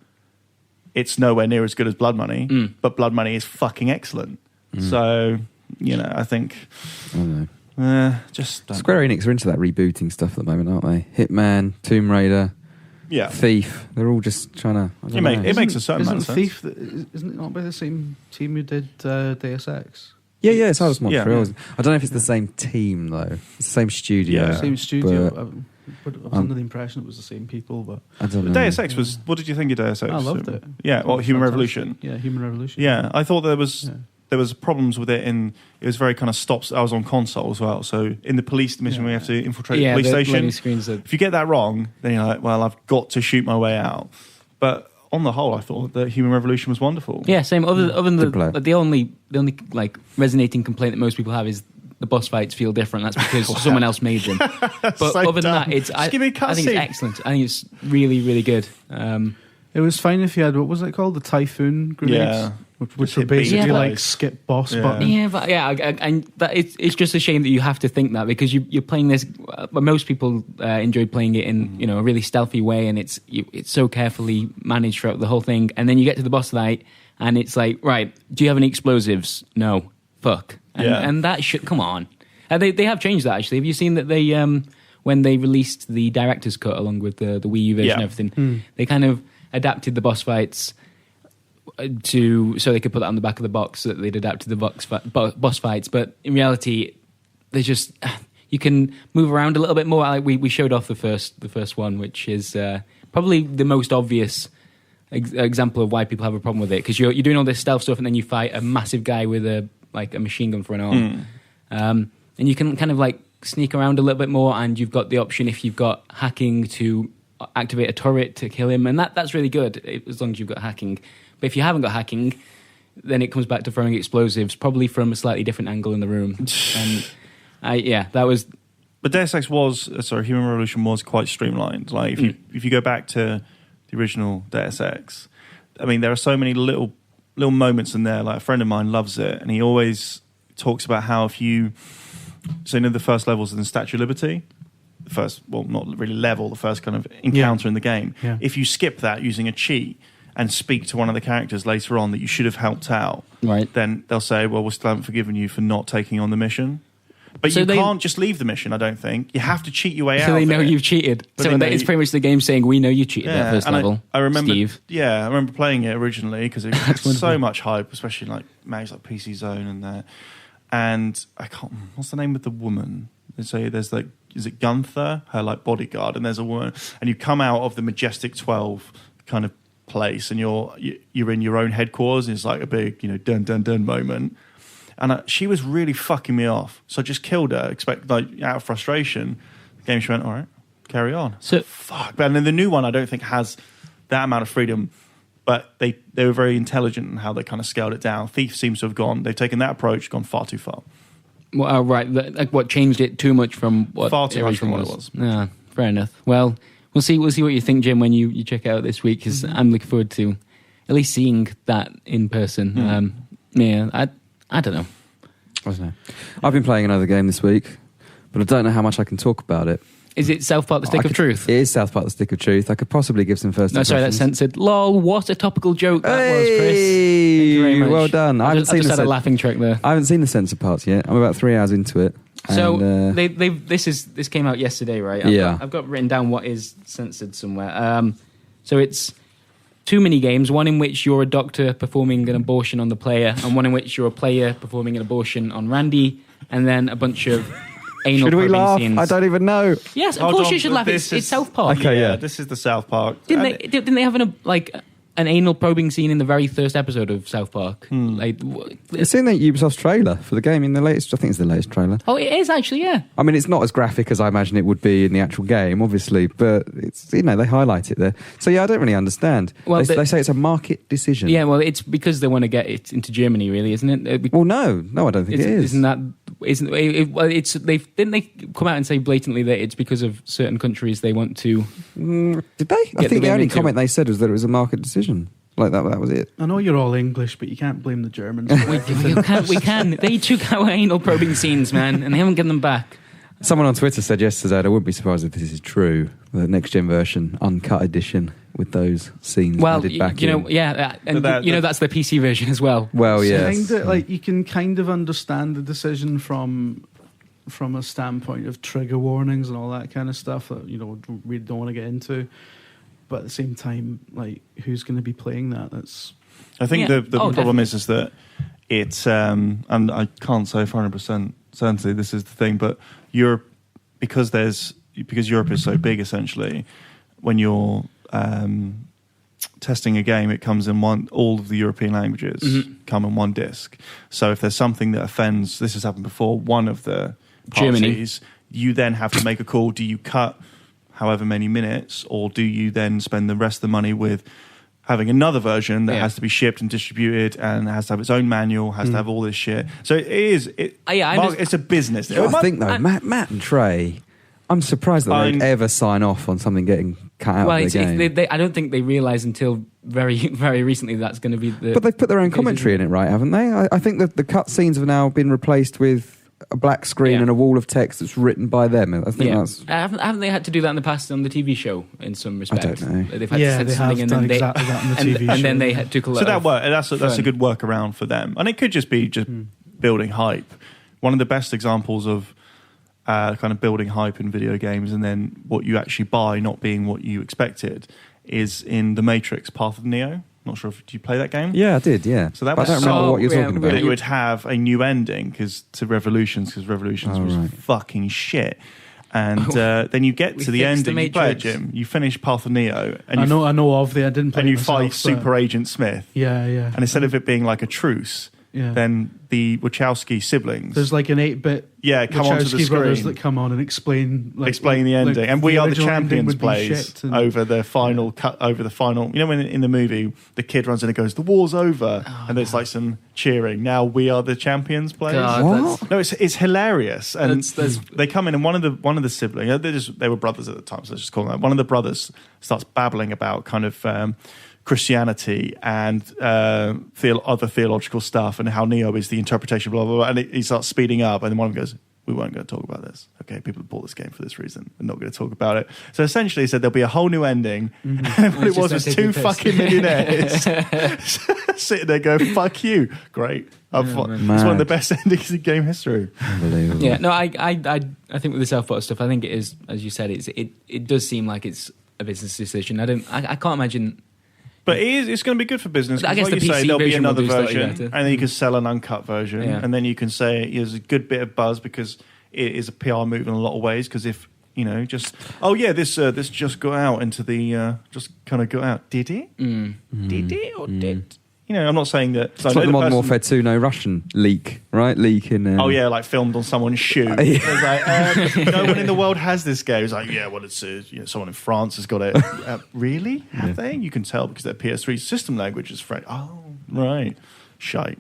it's nowhere near as good as Blood Money, but Blood Money is fucking excellent. So, I think... I don't know. Square Enix are into that rebooting stuff at the moment, aren't they? Hitman, Tomb Raider, Thief. They're all just trying to... It makes a certain amount of sense. Thief, isn't it not by the same team who did Deus Ex? Yeah, it's Eidos Montreal. I don't know if it's the same team, though. It's the same studio. Yeah. Same studio. I was under the impression it was the same people, but... I don't know. Deus Ex was... What did you think of Deus Ex? I loved it. Yeah, Human Revolution. Yeah, Human Revolution. Yeah, I thought there was... Yeah. There was problems with it, and it was very kind of stops. I was on console as well, so in the police mission, we have to infiltrate the police station. If you get that wrong, then you're like, well, I've got to shoot my way out. But on the whole, I thought that Human Revolution was wonderful. Yeah, same. Other than the only like resonating complaint that most people have is the boss fights feel different. That's because someone else made them. But so other than that, I think it's excellent. I think it's really, really good. It was fine if you had, what was it called? The Typhoon grenades? Which were basically like skip boss buttons. Yeah, but it's just a shame that you have to think that, because you're playing this. Most people enjoyed playing it in a really stealthy way, and it's so carefully managed throughout the whole thing. And then you get to the boss fight, and it's like, right, do you have any explosives? No, fuck. And that should come on. And they have changed that actually. Have you seen that they when they released the director's cut along with the Wii U version and everything, they kind of adapted the boss fights so they could put that on the back of the box, so that they'd adapt to the boss fights. But in reality, they just you can move around a little bit more. Like we showed off the first one, which is probably the most obvious example of why people have a problem with it, because you're doing all this stealth stuff and then you fight a massive guy with a machine gun for an arm, and you can kind of like sneak around a little bit more, and you've got the option, if you've got hacking, to activate a turret to kill him, and that's really good as long as you've got hacking. But if you haven't got hacking, then it comes back to throwing explosives, probably from a slightly different angle in the room. And that was... But Deus Ex Human Revolution was quite streamlined. Like if you go back to the original Deus Ex, I mean, there are so many little moments in there. Like a friend of mine loves it, and he always talks about how the first levels in the Statue of Liberty, the first, well, not really level, the first kind of encounter in the game. Yeah. If you skip that using a cheat and speak to one of the characters later on that you should have helped out, right, then they'll say, well, we still haven't forgiven you for not taking on the mission. But so you can't just leave the mission, I don't think. You have to cheat your way out. So they know you've cheated. So it's pretty much the game saying, we know you cheated that first level. I remember, Steve. Yeah, I remember playing it originally because it had so much hype, especially like mags like PC Zone and that. And I can't... What's the name of the woman? They say there's like... Is it Gunther? Her like bodyguard. And there's a woman... And you come out of the Majestic 12 kind of place, and you're in your own headquarters, and it's like a big, dun dun dun moment. And she was really fucking me off, so I just killed her. Out of frustration, the game, she went, all right, carry on. So fuck. And then the new one, I don't think has that amount of freedom, but they were very intelligent in how they kind of scaled it down. Thief seems to have they've taken that approach, gone far too far. Well, right, like what changed it too much from what far too much from what it was. Yeah, Fair enough. Well, we'll see what you think, Jim, when you check it out this week, because I'm looking forward to at least seeing that in person. I don't know. I don't know. I've been playing another game this week, but I don't know how much I can talk about it. Is it South Park: The Stick of Truth? It is South Park: The Stick of Truth. I could possibly give some first impressions. No, sorry, that's censored. Lol, what a topical joke that was, Chris. Thank you very much. Well done. I just had a laughing track there. I haven't seen the censored parts yet. I'm about 3 hours into it. So this came out yesterday, right? I've got written down what is censored somewhere. So it's 2 mini games, one in which you're a doctor performing an abortion on the player, and one in which you're a player performing an abortion on Randy, and then a bunch of anal Should we laugh? scenes. I don't even know. Yes, of course you should laugh. It's South Park. Okay, yeah. This is the South Park. Didn't they have an anal probing scene in the very first episode of South Park? It's in the Ubisoft's trailer for the game, in the latest. I think it's the latest trailer. Oh, it is actually, yeah. I mean, it's not as graphic as I imagine it would be in the actual game, obviously, but it's they highlight it there. So yeah, I don't really understand. Well, they say it's a market decision. Yeah, well, it's because they want to get it into Germany, really, isn't it? Well, no, I don't think it is. Isn't that? Isn't it? Well, it's didn't they come out and say blatantly that it's because of certain countries they want to? Did they? I think the only comment they said was that it was a market decision. Like that was it. I know you're all English, but you can't blame the Germans. we can. They took our anal probing scenes, man, and they haven't given them back. Someone on Twitter said yesterday, I wouldn't be surprised if this is true, the next gen version, uncut edition with those scenes added back in. Yeah, and that's the PC version as well. Well, yes. You can kind of understand the decision from a standpoint of trigger warnings and all that kind of stuff that we don't want to get into. But at the same time, who's going to be playing that? I think the problem is that it's and I can't say 100% certainty this is the thing, but because Europe is so big, essentially, when you're testing a game, it comes in all of the European languages come in one disc. So if there's something that offends, this has happened before, one of the parties, you then have to make a call. Do you cut however many minutes, or do you then spend the rest of the money with having another version that has to be shipped and distributed and has to have its own manual, has to have all this shit? So it's a business. I think though, Matt and Trey, I'm surprised that they'd ever sign off on something getting cut out of the game. I don't think they realise until very, very recently that's going to be the... But they've put their own commentary in it, right, haven't they? I think that the cut scenes have now been replaced with a black screen and a wall of text that's written by them. I think that's... Haven't they had to do that in the past on the TV show in some respects? I don't know. They've had to send something in and exactly that on the TV show. And then they took a lot that's a good workaround for them. And it could just be building hype. One of the best examples of kind of building hype in video games and then what you actually buy not being what you expected is in The Matrix Path of Neo. Not sure if you play that game. Yeah, I did. Yeah, so that was I don't remember what you're talking about. It would have a new ending because Revolutions was fucking shit. And then you get to the ending, you play it, Jim. You finish Path of Neo, and I know of the. I didn't play. And you fight Super Agent Smith. Yeah. And instead of it being like a truce, then the Wachowski siblings. There's like an 8-bit. Yeah, come onto the screen. Brothers that come on and explain the ending, and We Are the Champions plays over the final cut. Over the final, when in the movie the kid runs in and goes, "The war's over," and there's like some cheering. Now We Are the Champions plays. No, it's hilarious, and they come in, and one of the siblings, they were brothers at the time, so let's just call them that. One of the brothers starts babbling about kind of Christianity and other theological stuff and how Neo is the interpretation, blah, blah, blah. And he starts speeding up, and then one of them goes, "We weren't going to talk about this. Okay, people have bought this game for this reason. We're not going to talk about it." So essentially he said there'll be a whole new ending. And what it was two fucking millionaires sitting there going, "Fuck you." Great. It's one of the best endings in game history. Unbelievable. Yeah, no, I think with the South Park stuff, I think it is, as you said, it does seem like it's a business decision. I can't imagine... But it's going to be good for business. I guess like the PC there'll be another version, and then you can sell an uncut version, and then you can say there's a good bit of buzz because it is a PR move in a lot of ways. Because if this just got out into the just kind of got out. Did it? Did it or did? I'm not saying that. It's like the Modern Warfare 2 No Russian leak, right? Leak in... like filmed on someone's shoe. It's like, no one in the world has this game. It's like, it's someone in France has got it. Really? Have they? You can tell because their PS3 system language is French. Oh, right. Shite.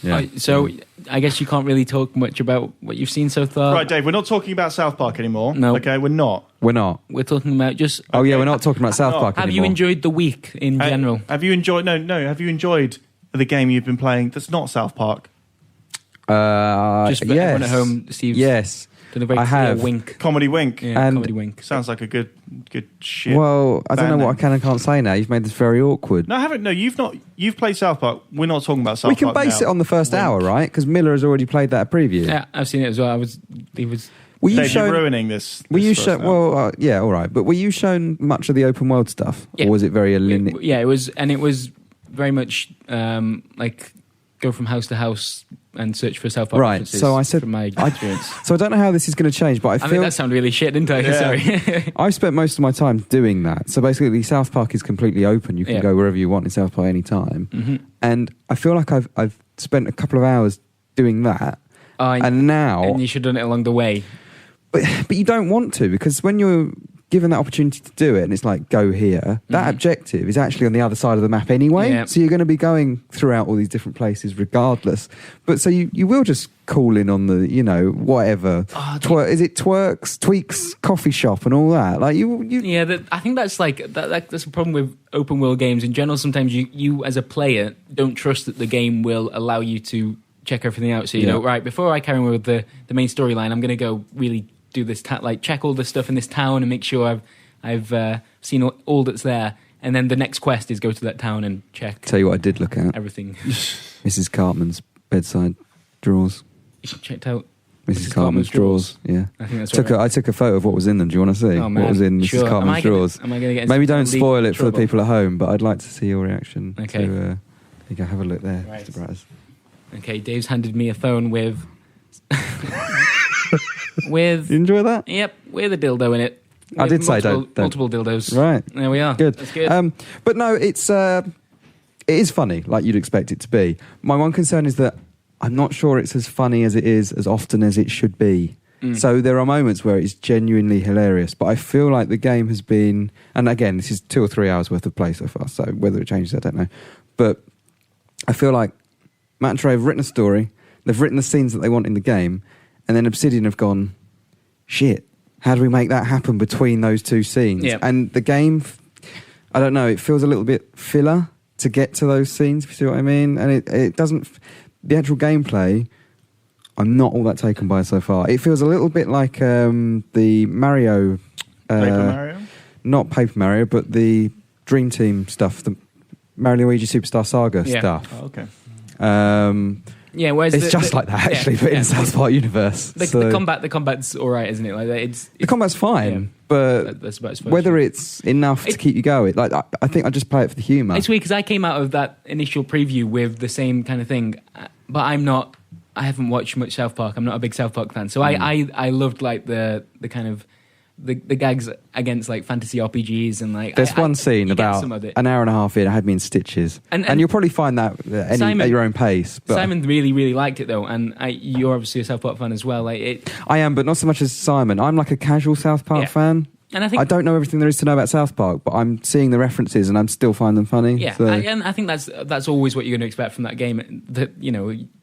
Yeah. So I guess you can't really talk much about what you've seen so far. Right, Dave, we're not talking about South Park anymore. No. Okay, we're not. We're not. We're talking about just... Oh, yeah, we're not talking about South Park Have anymore. you enjoyed the week in general? Have you enjoyed... No. Have you enjoyed the game you've been playing that's not South Park? Just for everyone at home, Steve. Yes. Done a very clear wink. Comedy wink. Yeah, And- comedy wink. Sounds like a good shit. Well, I don't know band what I name. can and can't say now. You've made this very awkward. No, I haven't. No, you've not. You've played South Park. We're not talking about South We can Park base now. it on the first Wink. hour, right? Because Miller has already played that preview. Yeah, I've seen it as well. He was... Were you Dave, you're shown? ruining this. Were you first shown? hour. Well, yeah, all right. But were you shown much of the open world stuff, Yeah. or was it very linear? Yeah, it was very much like go from house to house and search for South Park Right, references. so I said- from my experience. So I don't know how this is going to change, but I I feel mean, that sounded really shit, didn't I? Yeah. Sorry. I've spent most of my time doing that. So basically, South Park is completely open. You can Yeah. go wherever you want in South Park anytime. Mhm. And I feel like I've spent a couple of hours doing that, and now, and you should have done it along the way. but you don't want to, because when you're given that opportunity to do it, and it's like go here, that Mhm. objective is actually on the other side of the map anyway. Yeah. So you're going to be going throughout all these different places regardless. But so you will just call in on the whatever. Is it Tweaks coffee shop and all that? Like you Yeah, I think that's that's a problem with open world games in general. Sometimes you as a player don't trust that the game will allow you to check everything out. So you know, right, before I carry on with the main storyline, I'm going to go really do this, check all the stuff in this town and make sure I've seen all that's there. And then the next quest is go to that town and check tell you what I did look at. everything. Mrs. Cartman's bedside drawers. You checked out Mrs. Cartman's drawers. Yeah. I think that's right. I took a photo of what was in them. Do you want to see Oh, man. what was in Mrs. Sure. Cartman's drawers? Am I going to get Maybe don't into spoil legal it for the trouble? people at home, but I'd like to see your reaction. Okay. To, you go have a look there, Right. Mr. Bratters. Okay, Dave's handed me a phone with with You enjoy that? with a dildo in it. I With did say don't. multiple dildos. Right. There we are. Good. That's good. But no, it is funny, like you'd expect it to be. My one concern is that I'm not sure it's as funny as it is as often as it should be. So there are moments where it's genuinely hilarious, but I feel like the game has been, and again, this is 2 or 3 hours worth of play so far, so whether it changes, I don't know. But I feel like Matt and Trey have written a story, they've written the scenes that they want in the game, and then Obsidian have gone, shit, how do we make that happen between those two scenes? Yeah. And the game, I don't know, it feels a little bit filler to get to those scenes, if you see what I mean. And it doesn't, the actual gameplay, I'm not all that taken by so far. It feels a little bit like the Mario... Paper Mario? Not Paper Mario, but the Dream Team stuff, the Mario Luigi Superstar Saga stuff. Oh, okay. Yeah, whereas It's just like that, actually, but in the South Park universe. The combat's all right, isn't it? Like the combat's fine, yeah. but That's about as far as whether you- it's enough to keep you going, like I think I just play it for the humour. It's weird because I came out of that initial preview with the same kind of thing, but I haven't watched much South Park. I'm not a big South Park fan, so I loved like the kind of the gags against like fantasy RPGs and like. There's one scene you get about some of it. an hour and a half in, it had me in stitches, And you'll probably find that at your own pace. But Simon really, really liked it though, and you're obviously a South Park fan as well. Like I am, but not so much as Simon. I'm like a casual South Park fan. And I think I don't know everything there is to know about South Park, but I'm seeing the references and I'm still finding them funny. yeah, so. and I think that's always what you're going to expect from that game. That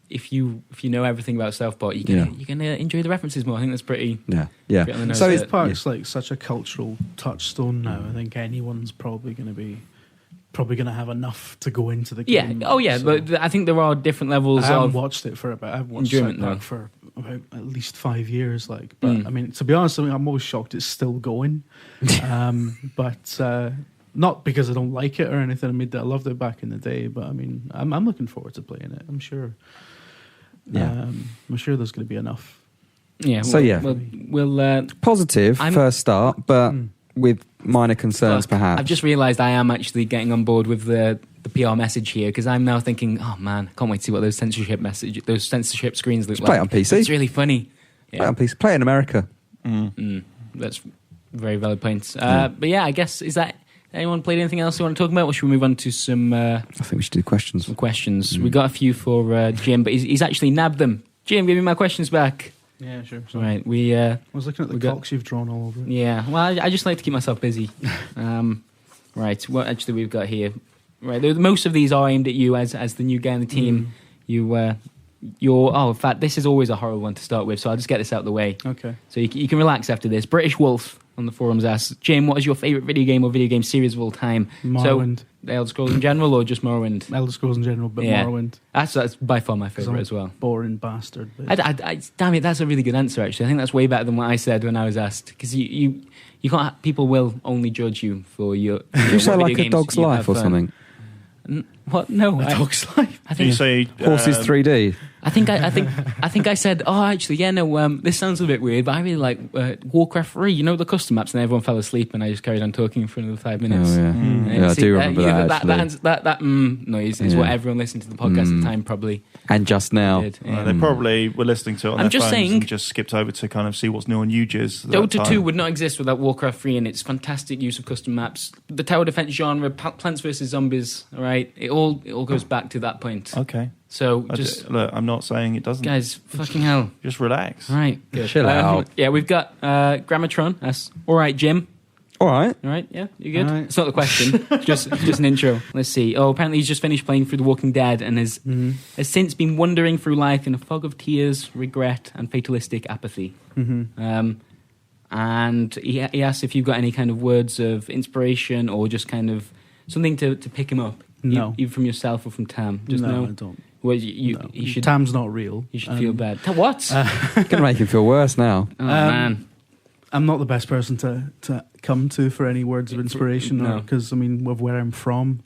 if you know everything about South Park, you're gonna enjoy the references more. I think that's pretty. Yeah. pretty on the nose. So South Park's like such a cultural touchstone now. I think anyone's probably going to have enough to go into the Yeah. game. Oh, yeah. So But I think there are different levels I haven't of. watched it for about. I've watched enjoyment South Park now. for about at least 5 years. Like, but I mean, to be honest, I'm always shocked it's still going. But not because I don't like it or anything. I mean, I loved it back in the day. But I mean, I'm looking forward to playing it. I'm sure. Yeah. I'm sure there's going to be enough. Yeah. So, yeah. We'll Positive first start, but with minor concerns look, perhaps. I've just realised I am actually getting on board with the PR message here because I'm now thinking, oh man, I can't wait to see what those censorship screens look Just like. play it on PC. It's really funny. Play it on PC. Play it in America. That's very valid points. But yeah, I guess anyone played anything else you want to talk about, or should we move on to some I think we should do questions. questions? We got a few for Jim, but he's actually nabbed them. Jim, give me my questions back. Yeah, sure. Right, I was looking at the cocks you've drawn all over it. Yeah, well, I just like to keep myself busy. Right, what actually we've got here? Right, most of these are aimed at you as the new guy on the team. You in fact, this is always a horrible one to start with, so I'll just get this out of the way. Okay. So you can relax after this. British Wolf on the forums asks, Jim, what is your favourite video game or video game series of all time? Morrowind. So, the Elder Scrolls in general or just Morrowind? Elder Scrolls in general, but Morrowind. That's by far my favourite as well. Boring bastard. Damn it, that's a really good answer, actually. I think that's way better than what I said when I was asked. Because you can't, people will only judge you for your... You say like A Dog's Life or something? What? No. A Dog's Life? I think you say... Horses 3D? I think I said, this sounds a bit weird, but I really like Warcraft 3, you know, the custom maps, and everyone fell asleep and I just carried on talking for another 5 minutes. Oh, yeah. I do remember that noise is what everyone listening to the podcast at the time probably. And just now. Did. They probably were listening to it on their phones and just skipped over to kind of see what's new on UGIS. Dota 2 would not exist without Warcraft 3 and its fantastic use of custom maps. The tower defense genre, Plants vs Zombies, all right? It all goes back to that point. Okay. So look, I'm not saying it doesn't. Guys, fucking hell. Just relax. Right. Good. Chill out. Yeah, we've got Grammatron. That's all right, Jim. All right. All right, yeah, you good? Right. It's not the question, just an intro. Let's see. Oh, apparently he's just finished playing through The Walking Dead and has since been wandering through life in a fog of tears, regret, and fatalistic apathy. And he asks if you've got any kind of words of inspiration or just kind of something to pick him up. No. Either from yourself or from Tam. Just no, no. I don't. Well, you should. Tam's not real. You should feel bad. What? Gonna make him feel worse now. Oh man. I'm not the best person to come to for any words of inspiration, because I mean, of where I'm from.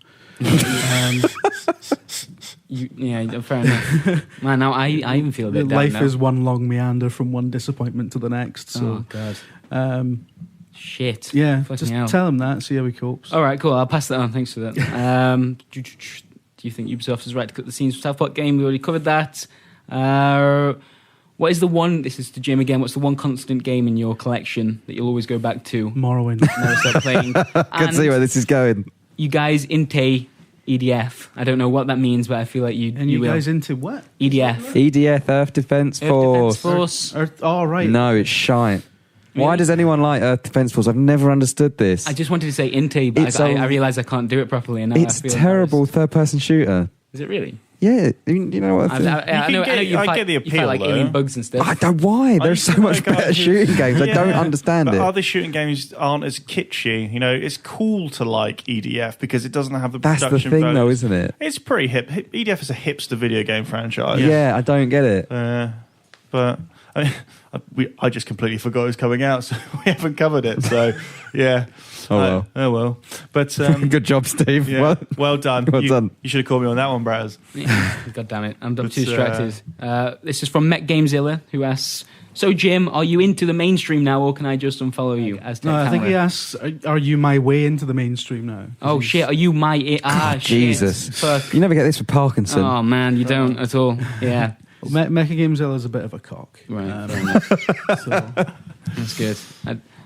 Yeah, fair enough. Man, now I even feel a bit down life now. is one long meander from one disappointment to the next. So, God. Shit. Yeah, Fucking just hell. tell him that. See how he copes. All right, cool. I'll pass that on. Thanks for that. Do you think Ubisoft is right to cut the scenes for South Park game? We already covered that. What is the one? This is to Jim again. What's the one constant game in your collection that you'll always go back to? Morrowind. Never stop playing. Can see where this is going. You guys into EDF? I don't know what that means, but I feel like you. And you will. guys into what? EDF. EDF, Earth Defence Force. Right. No, it's shite. Really? Why does anyone like Earth Defence Force? I've never understood this. I just wanted to say Inte, but I realise I can't do it properly. And now it's I feel terrible third-person shooter. Is it really? Yeah, you know what? I know you I fight, get the you appeal, fight like though. alien bugs and stuff. I don't. Why? There's so much better shooting games. I don't understand but it. Other shooting games aren't as kitschy. You know, it's cool to like EDF because it doesn't have the That's production the thing, values. though, isn't it? It's pretty hip. EDF is a hipster video game franchise. Yeah, I don't get it. But I mean, I just completely forgot it was coming out, so we haven't covered it. So, yeah. Oh well. But good job, Steve. Yeah, well done. Well done. You should have called me on that one, Braz. God damn it, I'm too distracted. This is from MechGamezilla, who asks, so Jim, are you into the mainstream now, or can I just unfollow you? No, I think he asks, are you my way into the mainstream now? Oh shit, are you my... God, Jesus. Fuck. You never get this with Parkinson. Oh man, you don't at all. Yeah. MechGamezilla is a bit of a cock. Right. So. That's good.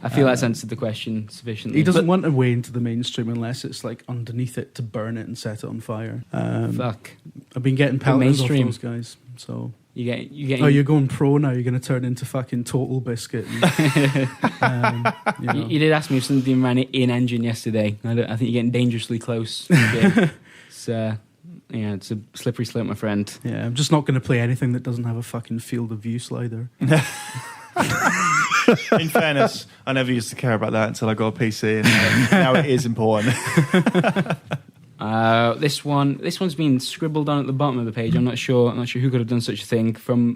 I feel that's answered the question sufficiently. He doesn't want a way into the mainstream unless it's like underneath it to burn it and set it on fire. Fuck. I've been getting pelters off those guys. So you get. Oh, you're going pro now. You're going to turn into fucking Total Biscuit. And, you did ask me if something ran in engine yesterday. I think you're getting dangerously close. It's a slippery slope, my friend. Yeah, I'm just not going to play anything that doesn't have a fucking field of view slider. In fairness, I never used to care about that until I got a PC, and now it is important. This one's been scribbled on at the bottom of the page. I'm not sure who could have done such a thing. From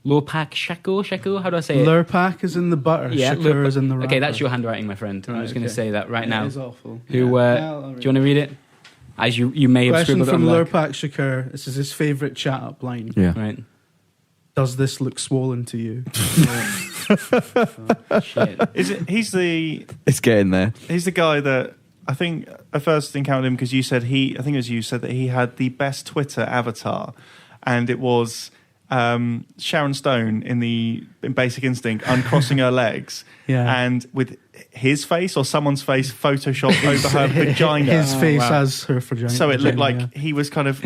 Lorpak Shakur. How do I say it? Lurpak is in the butter. Yeah, Shakur is in the wrapper. Okay, that's your handwriting, my friend. Right, I'm just going to say that right now. It is awful. Who? Do you want to read it? As you may have Question scribbled it from on Lurpak Shakur. This is his favourite chat up line. Yeah. Right. Does this look swollen to you? Shit. It's getting there. He's the guy that I think I first encountered him because you said you said that he had the best Twitter avatar, and it was Sharon Stone in Basic Instinct uncrossing her legs, and with his face or someone's face photoshopped over her vagina. His face as her vagina. So it looked like he was kind of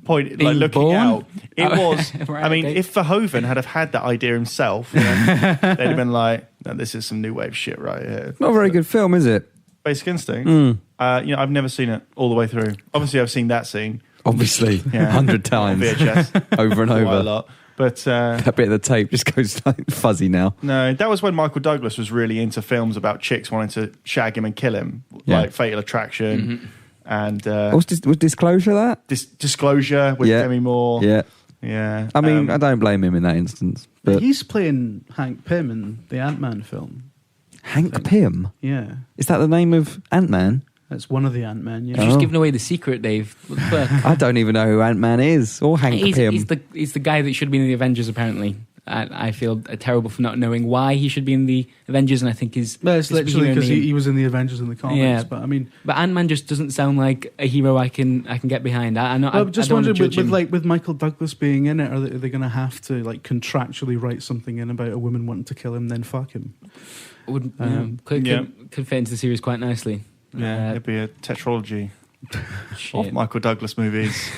looking out. It was. Right, I mean, okay. if Verhoeven had that idea himself, they'd have been like, no, "This is some new wave shit right here." Not a very good film, is it? Basic Instinct. I've never seen it all the way through. Obviously, I've seen that scene. Obviously, 100 times. VHS. Over and Quite over. a lot. But that bit of the tape just goes like fuzzy now. No, that was when Michael Douglas was really into films about chicks wanting to shag him and kill him, like Fatal Attraction and was Disclosure that? Disclosure with Demi Moore. Yeah. I mean, I don't blame him in that instance. But he's playing Hank Pym in the Ant-Man film. Hank Pym? Yeah. Is that the name of Ant-Man? That's one of the Ant-Man, You've just given away the secret, Dave. What the fuck? I don't even know who Ant-Man is, or Hank Pym. He's the guy that should be in the Avengers, apparently. I feel terrible for not knowing why he should be in the Avengers, and I think he's... Well, it's literally because he was in the Avengers in the comics, yeah. but I mean... But Ant-Man just doesn't sound like a hero I can get behind. I just wondering, with Michael Douglas being in it, are they going to have to like contractually write something in about a woman wanting to kill him, then fuck him? Could fit into the series quite nicely. Yeah, it'd be a tetralogy of Michael Douglas movies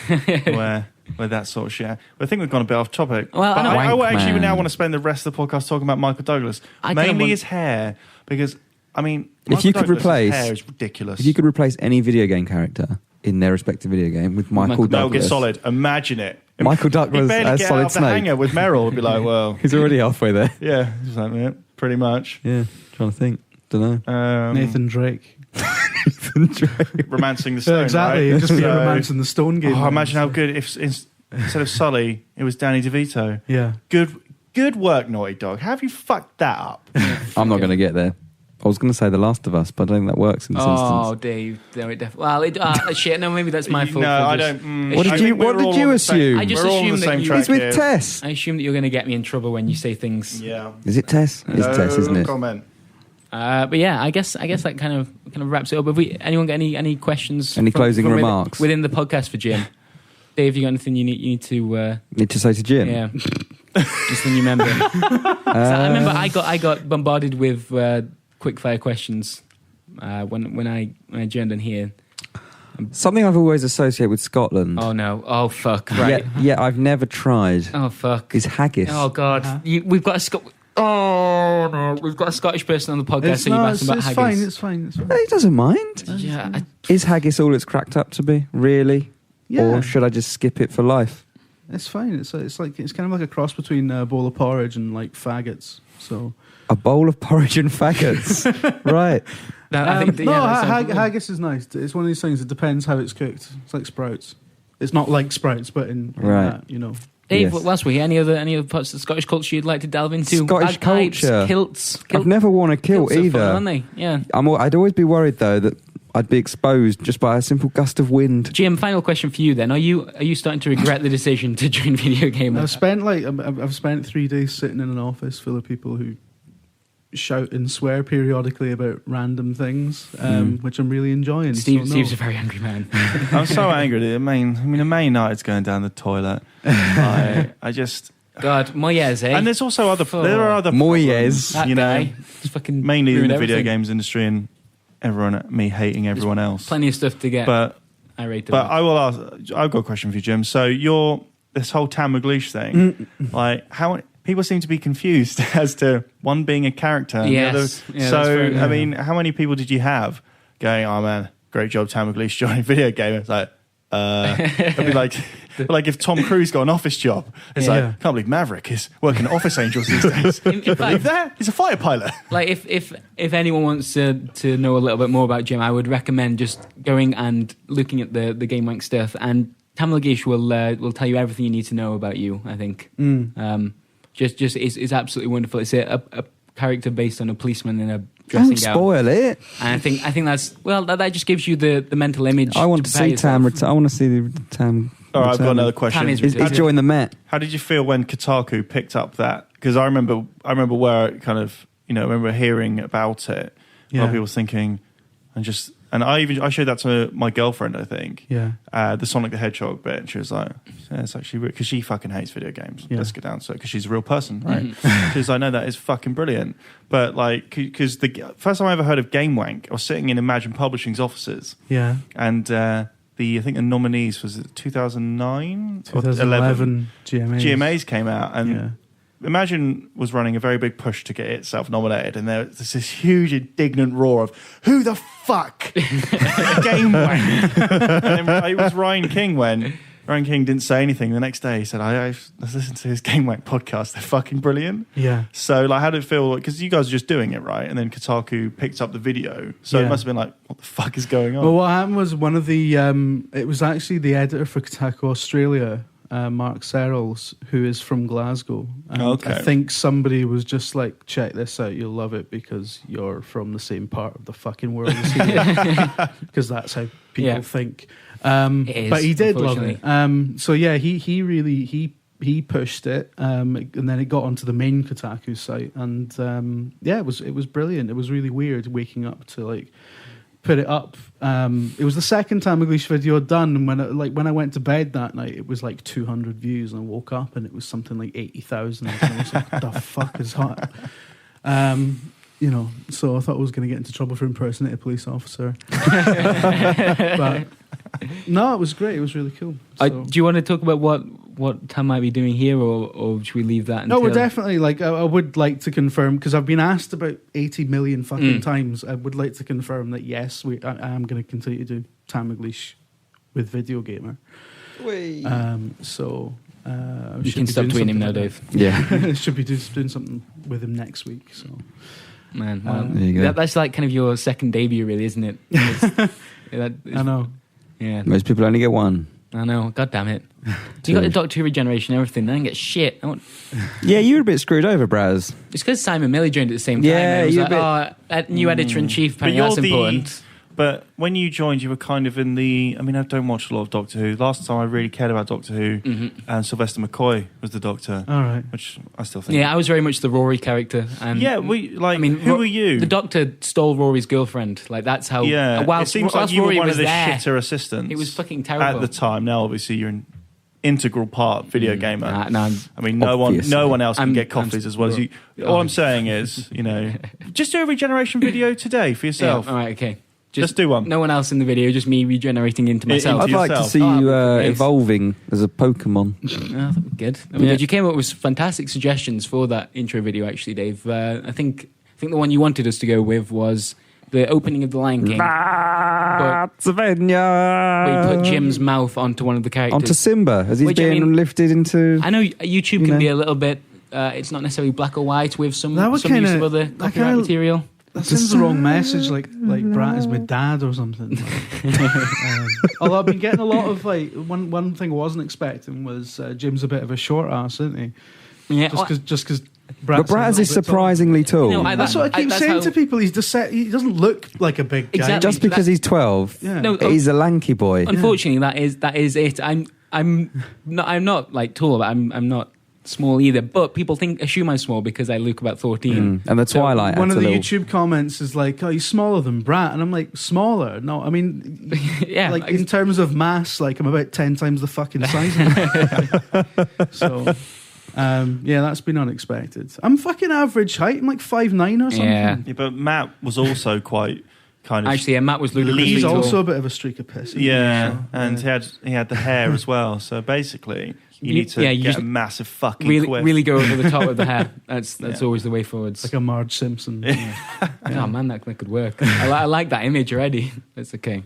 where that sort of shit. But I think we've gone a bit off topic. Well, but I actually now want to spend the rest of the podcast talking about Michael Douglas, mainly his hair, because I mean, if you could replace, his hair is ridiculous. If you could replace any video game character in their respective video game with Michael Douglas, Metal Gear Solid. Imagine it. Michael Douglas as Solid Snake. Hanger with Meryl would be like, well, he's already halfway there. Yeah, he's like, yeah, pretty much. Yeah, trying to think. Don't know. Nathan Drake. Romancing the Stone. Exactly, right? just be Romancing the Stone game. Oh, imagine how good if instead of Sully, it was Danny DeVito. Yeah. Good work, Naughty Dog. How have you fucked that up? I'm not going to get there. I was going to say The Last of Us, but I don't think that works in this instance. Oh, Dave. No, it definitely... Well, shit, no, maybe that's my fault. No, I don't... What did you assume? I just assumed that He's with Tess. I assume that you're going to get me in trouble when you say things. Yeah. Is it Tess? It's Tess, isn't it? Comment. But yeah, I guess that kind of wraps it up. Have anyone got any questions? Any closing remarks within the podcast for Jim? Dave, you got anything you need to say to Jim? Yeah, just when you remember. I remember I got bombarded with quickfire questions when I joined in here. Something I've always associated with Scotland. Oh no! Oh fuck! Right? Yeah, I've never tried. Oh fuck! Is haggis? Oh god! We've got a Oh no! We've got a Scottish person on the podcast, so you've asked about haggis. It's fine. He doesn't mind. Yeah. Is haggis all it's cracked up to be? Really? Yeah. Or should I just skip it for life? It's fine. It's kind of like a cross between a bowl of porridge and like faggots. So a bowl of porridge and faggots, right? Haggis is nice. It's one of these things. It depends how it's cooked. It's like sprouts. It's not like sprouts, but in that, you know. Dave, whilst we're here, any other parts of the Scottish culture you'd like to delve into? Scottish culture, kilts. I've never worn a kilt either. Fun, aren't they? Yeah. I'd always be worried though that I'd be exposed just by a simple gust of wind. Jim, final question for you then: Are you starting to regret the decision to join VideoGamer? I've spent 3 days sitting in an office full of people who shout and swear periodically about random things, which I'm really enjoying. Steve's a very angry man. I'm so angry. The main night is going down the toilet. I just... God, Moyes, eh? And there's also there are other Moyes, fucking mainly in the video games industry, and me hating everyone else. Plenty of stuff to get. But irate about. I will ask. I've got a question for you, Jim. So this whole Tam McLeish thing, like how people seem to be confused as to one being a character. And yes. The other, I mean, how many people did you have going? Oh man, great job, Tam McLeish joining VideoGamer. It's like. It'd be like if Tom Cruise got an office job. It's like, I can't believe Maverick is working at Office Angels these days. In fact, that? He's a fighter pilot. Like if anyone wants to know a little bit more about Jim, I would recommend just going and looking at the Game Wank stuff, and Tam McLeish will tell you everything you need to know about you. I think just it's absolutely wonderful. It's a character based on a policeman in a dressing gown. Don't spoil it. And I think that's that just gives you the mental image. I want to see Tam. I want to see the Tam. All right, I've got another question. He's joined the Met. How did you feel when Kotaku picked up that? Because I remember where it kind of, I remember hearing about it. A lot of people thinking, and I showed that to my girlfriend, I think. Yeah. The Sonic the Hedgehog bit, and she was like, yeah, it's actually because she fucking hates video games. Yeah. Let's get down to it, because she's a real person, right? Because I know that is fucking brilliant. But like, because the first time I ever heard of Game Wank, I was sitting in Imagine Publishing's offices. Yeah. And I think the nominees was 2009? 2011 GMAs came out, and Imagine was running a very big push to get itself nominated, and there's this huge indignant roar of, who the fuck. Game wank. And then it was Ryan King when Ryan King didn't say anything. The next day he said, I've listened to his Game Wank podcast. They're fucking brilliant. Yeah. So like, how did it feel? Because you guys were just doing it, right? And then Kotaku picked up the video. So it must have been like, what the fuck is going on? Well, what happened was one of the, it was actually the editor for Kotaku Australia, Mark Serrels, who is from Glasgow. Okay. I think somebody was just like, check this out, you'll love it because you're from the same part of the fucking world as he is. Because that's how people think. It is, but he did love it. So yeah, he really pushed it, and then it got onto the main Kotaku site, and it was brilliant. It was really weird waking up to like put it up. It was the second Tamaglish video I'd done, and when I went to bed that night, it was like 200 views, and I woke up and it was something like 80,000. And I was like, what the fuck is hot? So I thought I was going to get into trouble for impersonating a police officer. But no, it was great. It was really cool. So. Do you want to talk about what Tam might be doing here, or should we leave that until... No, we're definitely, I would like to confirm, because I've been asked about 80 million fucking times. I would like to confirm that, yes, I am going to continue to do Tamaglish with VideoGamer. You can stop tweeting him now, Dave. Yeah. Should be doing something with him next week, so... Man, well, there you go. That's like kind of your second debut, really, isn't it? I know. Yeah, Most people only get one. I know. God damn it! You got the Doctor Who regeneration, and everything. I didn't get shit. Yeah, you were a bit screwed over, Braz. It's because Simon Millie joined at the same time. Yeah, and it was you're like, new editor in chief. Apparently, that's important. But when you joined, you were kind of in the... I mean, I don't watch a lot of Doctor Who. Last time I really cared about Doctor Who, and Sylvester McCoy was the Doctor. All right. Which I still think... Yeah, I was very much the Rory character. And who were you? The Doctor stole Rory's girlfriend. Like, that's how... Yeah, whilst, it seems like you Rory were one of the there, shitter assistants. It was fucking terrible. At the time. Now, obviously, you're an integral part Video Gamer. I mean, no one else can get coffees as well as you. All I'm saying is, just do a regeneration video today for yourself. Yeah, all right, okay. Just do one. No one else in the video, just me regenerating into myself. I'd like to see you evolving as a Pokemon. That'd be good. You came up with fantastic suggestions for that intro video, actually, Dave. I think the one you wanted us to go with was the opening of The Lion King. We put Jim's mouth onto one of the characters. Onto Simba, as he's being lifted into... I know YouTube can be a little bit... it's not necessarily black or white with some use of other copyright material. That sends the wrong message, like Brat is my dad or something. Although I've been getting a lot of one thing I wasn't expecting was Jim's a bit of a short ass, isn't he? Yeah, just because. But Braz is surprisingly tall. That's what I keep saying to people. He doesn't look like a big guy. Exactly. Just because he's 12, he's a lanky boy. Unfortunately, that is it. I'm not like tall, but I'm not small either, but people assume I'm small because I look about 14. And the Twilight. One of the YouTube comments is like, "Oh, you're smaller than Brat," and I'm like, "Smaller? No, I mean, in terms of mass, like I'm about 10 times the fucking size of him." So, that's been unexpected. I'm fucking average height. I'm like 5'9" or something. Yeah, but Matt was also quite kind of... Actually, Matt was ludicrously He's tall. also a bit of a streak of piss. And he had the hair as well. So basically... You need to get a massive fucking quiff. Really go over the top of the hair. That's always the way forwards. Like a Marge Simpson. Oh man, that could work. I like that image already. That's okay.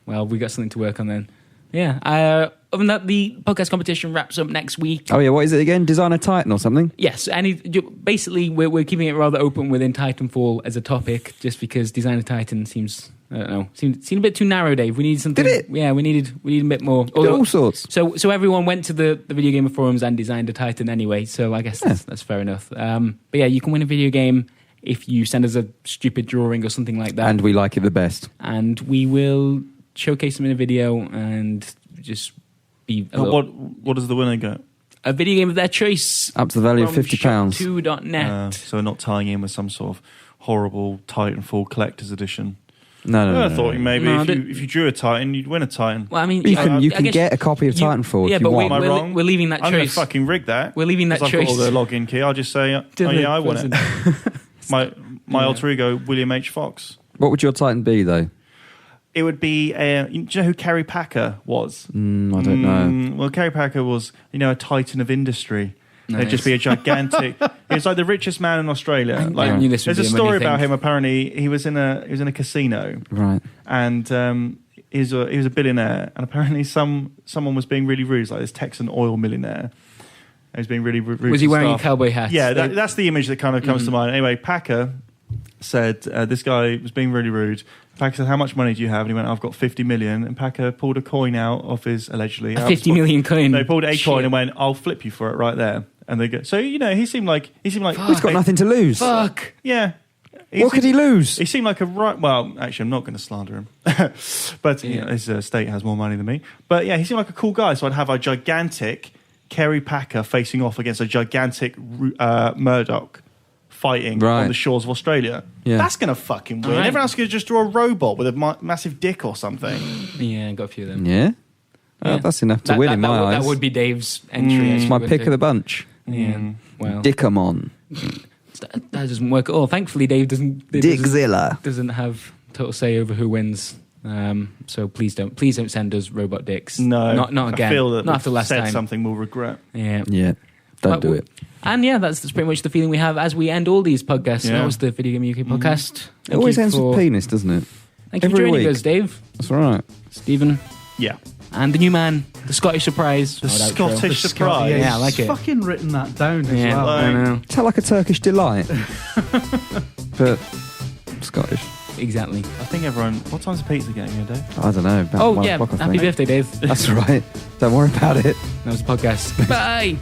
Well, we got something to work on then. Yeah. Other than that, the podcast competition wraps up next week. Oh yeah, what is it again? Designer Titan or something? Yes. Basically, we're keeping it rather open within Titanfall as a topic, just because Designer Titan seemed a bit too narrow, Dave. We needed something. Did it? Yeah, we needed a bit more. All sorts. So everyone went to the Video Gamer forums and designed a Titan anyway. So I guess that's fair enough. But yeah, you can win a video game if you send us a stupid drawing or something like that. And we like it the best. And we will showcase them in a video and just be. What does the winner get? A video game of their choice. Up to the value of £50. Shop2.net. So we're not tying in with some sort of horrible Titanfall collector's edition. No. I thought maybe if you drew a Titan, you'd win a Titan. Well, I mean, you can get a copy of Titanfall if you want. Am I wrong? We're leaving that choice. I'm going to fucking rig that. We're leaving that choice. I've got all the login key. I'll just say, I won it. My alter ego, William H. Fox. What would your Titan be, though? It would be, do you know who Kerry Packer was? I don't know. Well, Kerry Packer was, a Titan of industry. There'd just be a gigantic. He was like the richest man in Australia. Like, knew this would there's a be a story money about thing. him. Apparently, he was in a casino, Right. and he was a billionaire. And apparently, someone was being really rude, like this Texan oil millionaire. He was being really rude. Was he to wearing staff. a cowboy hat? Yeah, that's the image that kind of comes to mind. Anyway, Packer said this guy was being really rude. Packer said, "How much money do you have?" And he went, "I've got 50 million." And Packer pulled a coin out of his allegedly A 50 million coin. No, he pulled a Shit. coin and went, "I'll flip you for it right there." And they go. So he seemed like He's got nothing to lose. Fuck. Yeah. What could he lose? He seemed like a right. Well, actually, I'm not going to slander him, but his estate has more money than me. But yeah, he seemed like a cool guy. So I'd have a gigantic Kerry Packer facing off against a gigantic Murdoch fighting on the shores of Australia. Yeah. That's going to fucking win. Right. Everyone else could just draw a robot with a massive dick or something. Yeah, got a few of them. Yeah. That's enough to win in my eyes. That would be Dave's entry. It's my pick of the bunch. Yeah. Well, Dickamon. That doesn't work at all. Thankfully, Dave doesn't have total say over who wins. So please don't send us robot dicks. No, not again. I feel that not after last said time. Something we'll regret. Yeah. Don't do it. And that's pretty much the feeling we have as we end all these podcasts. Yeah. That was the Video Game UK podcast. It always ends with penis, doesn't it? Thank you for joining us, Dave. That's right. Stephen. Yeah. And the new man, the Scottish surprise. The Scottish surprise. Yeah, I like it. Fucking written that down as well. I know. It's like a Turkish delight. But Scottish. Exactly. I think everyone... What time's the pizza getting here, Dave? I don't know. About 1 o'clock, I think. Happy birthday, Dave. That's right. Don't worry about it. That was the podcast. Bye.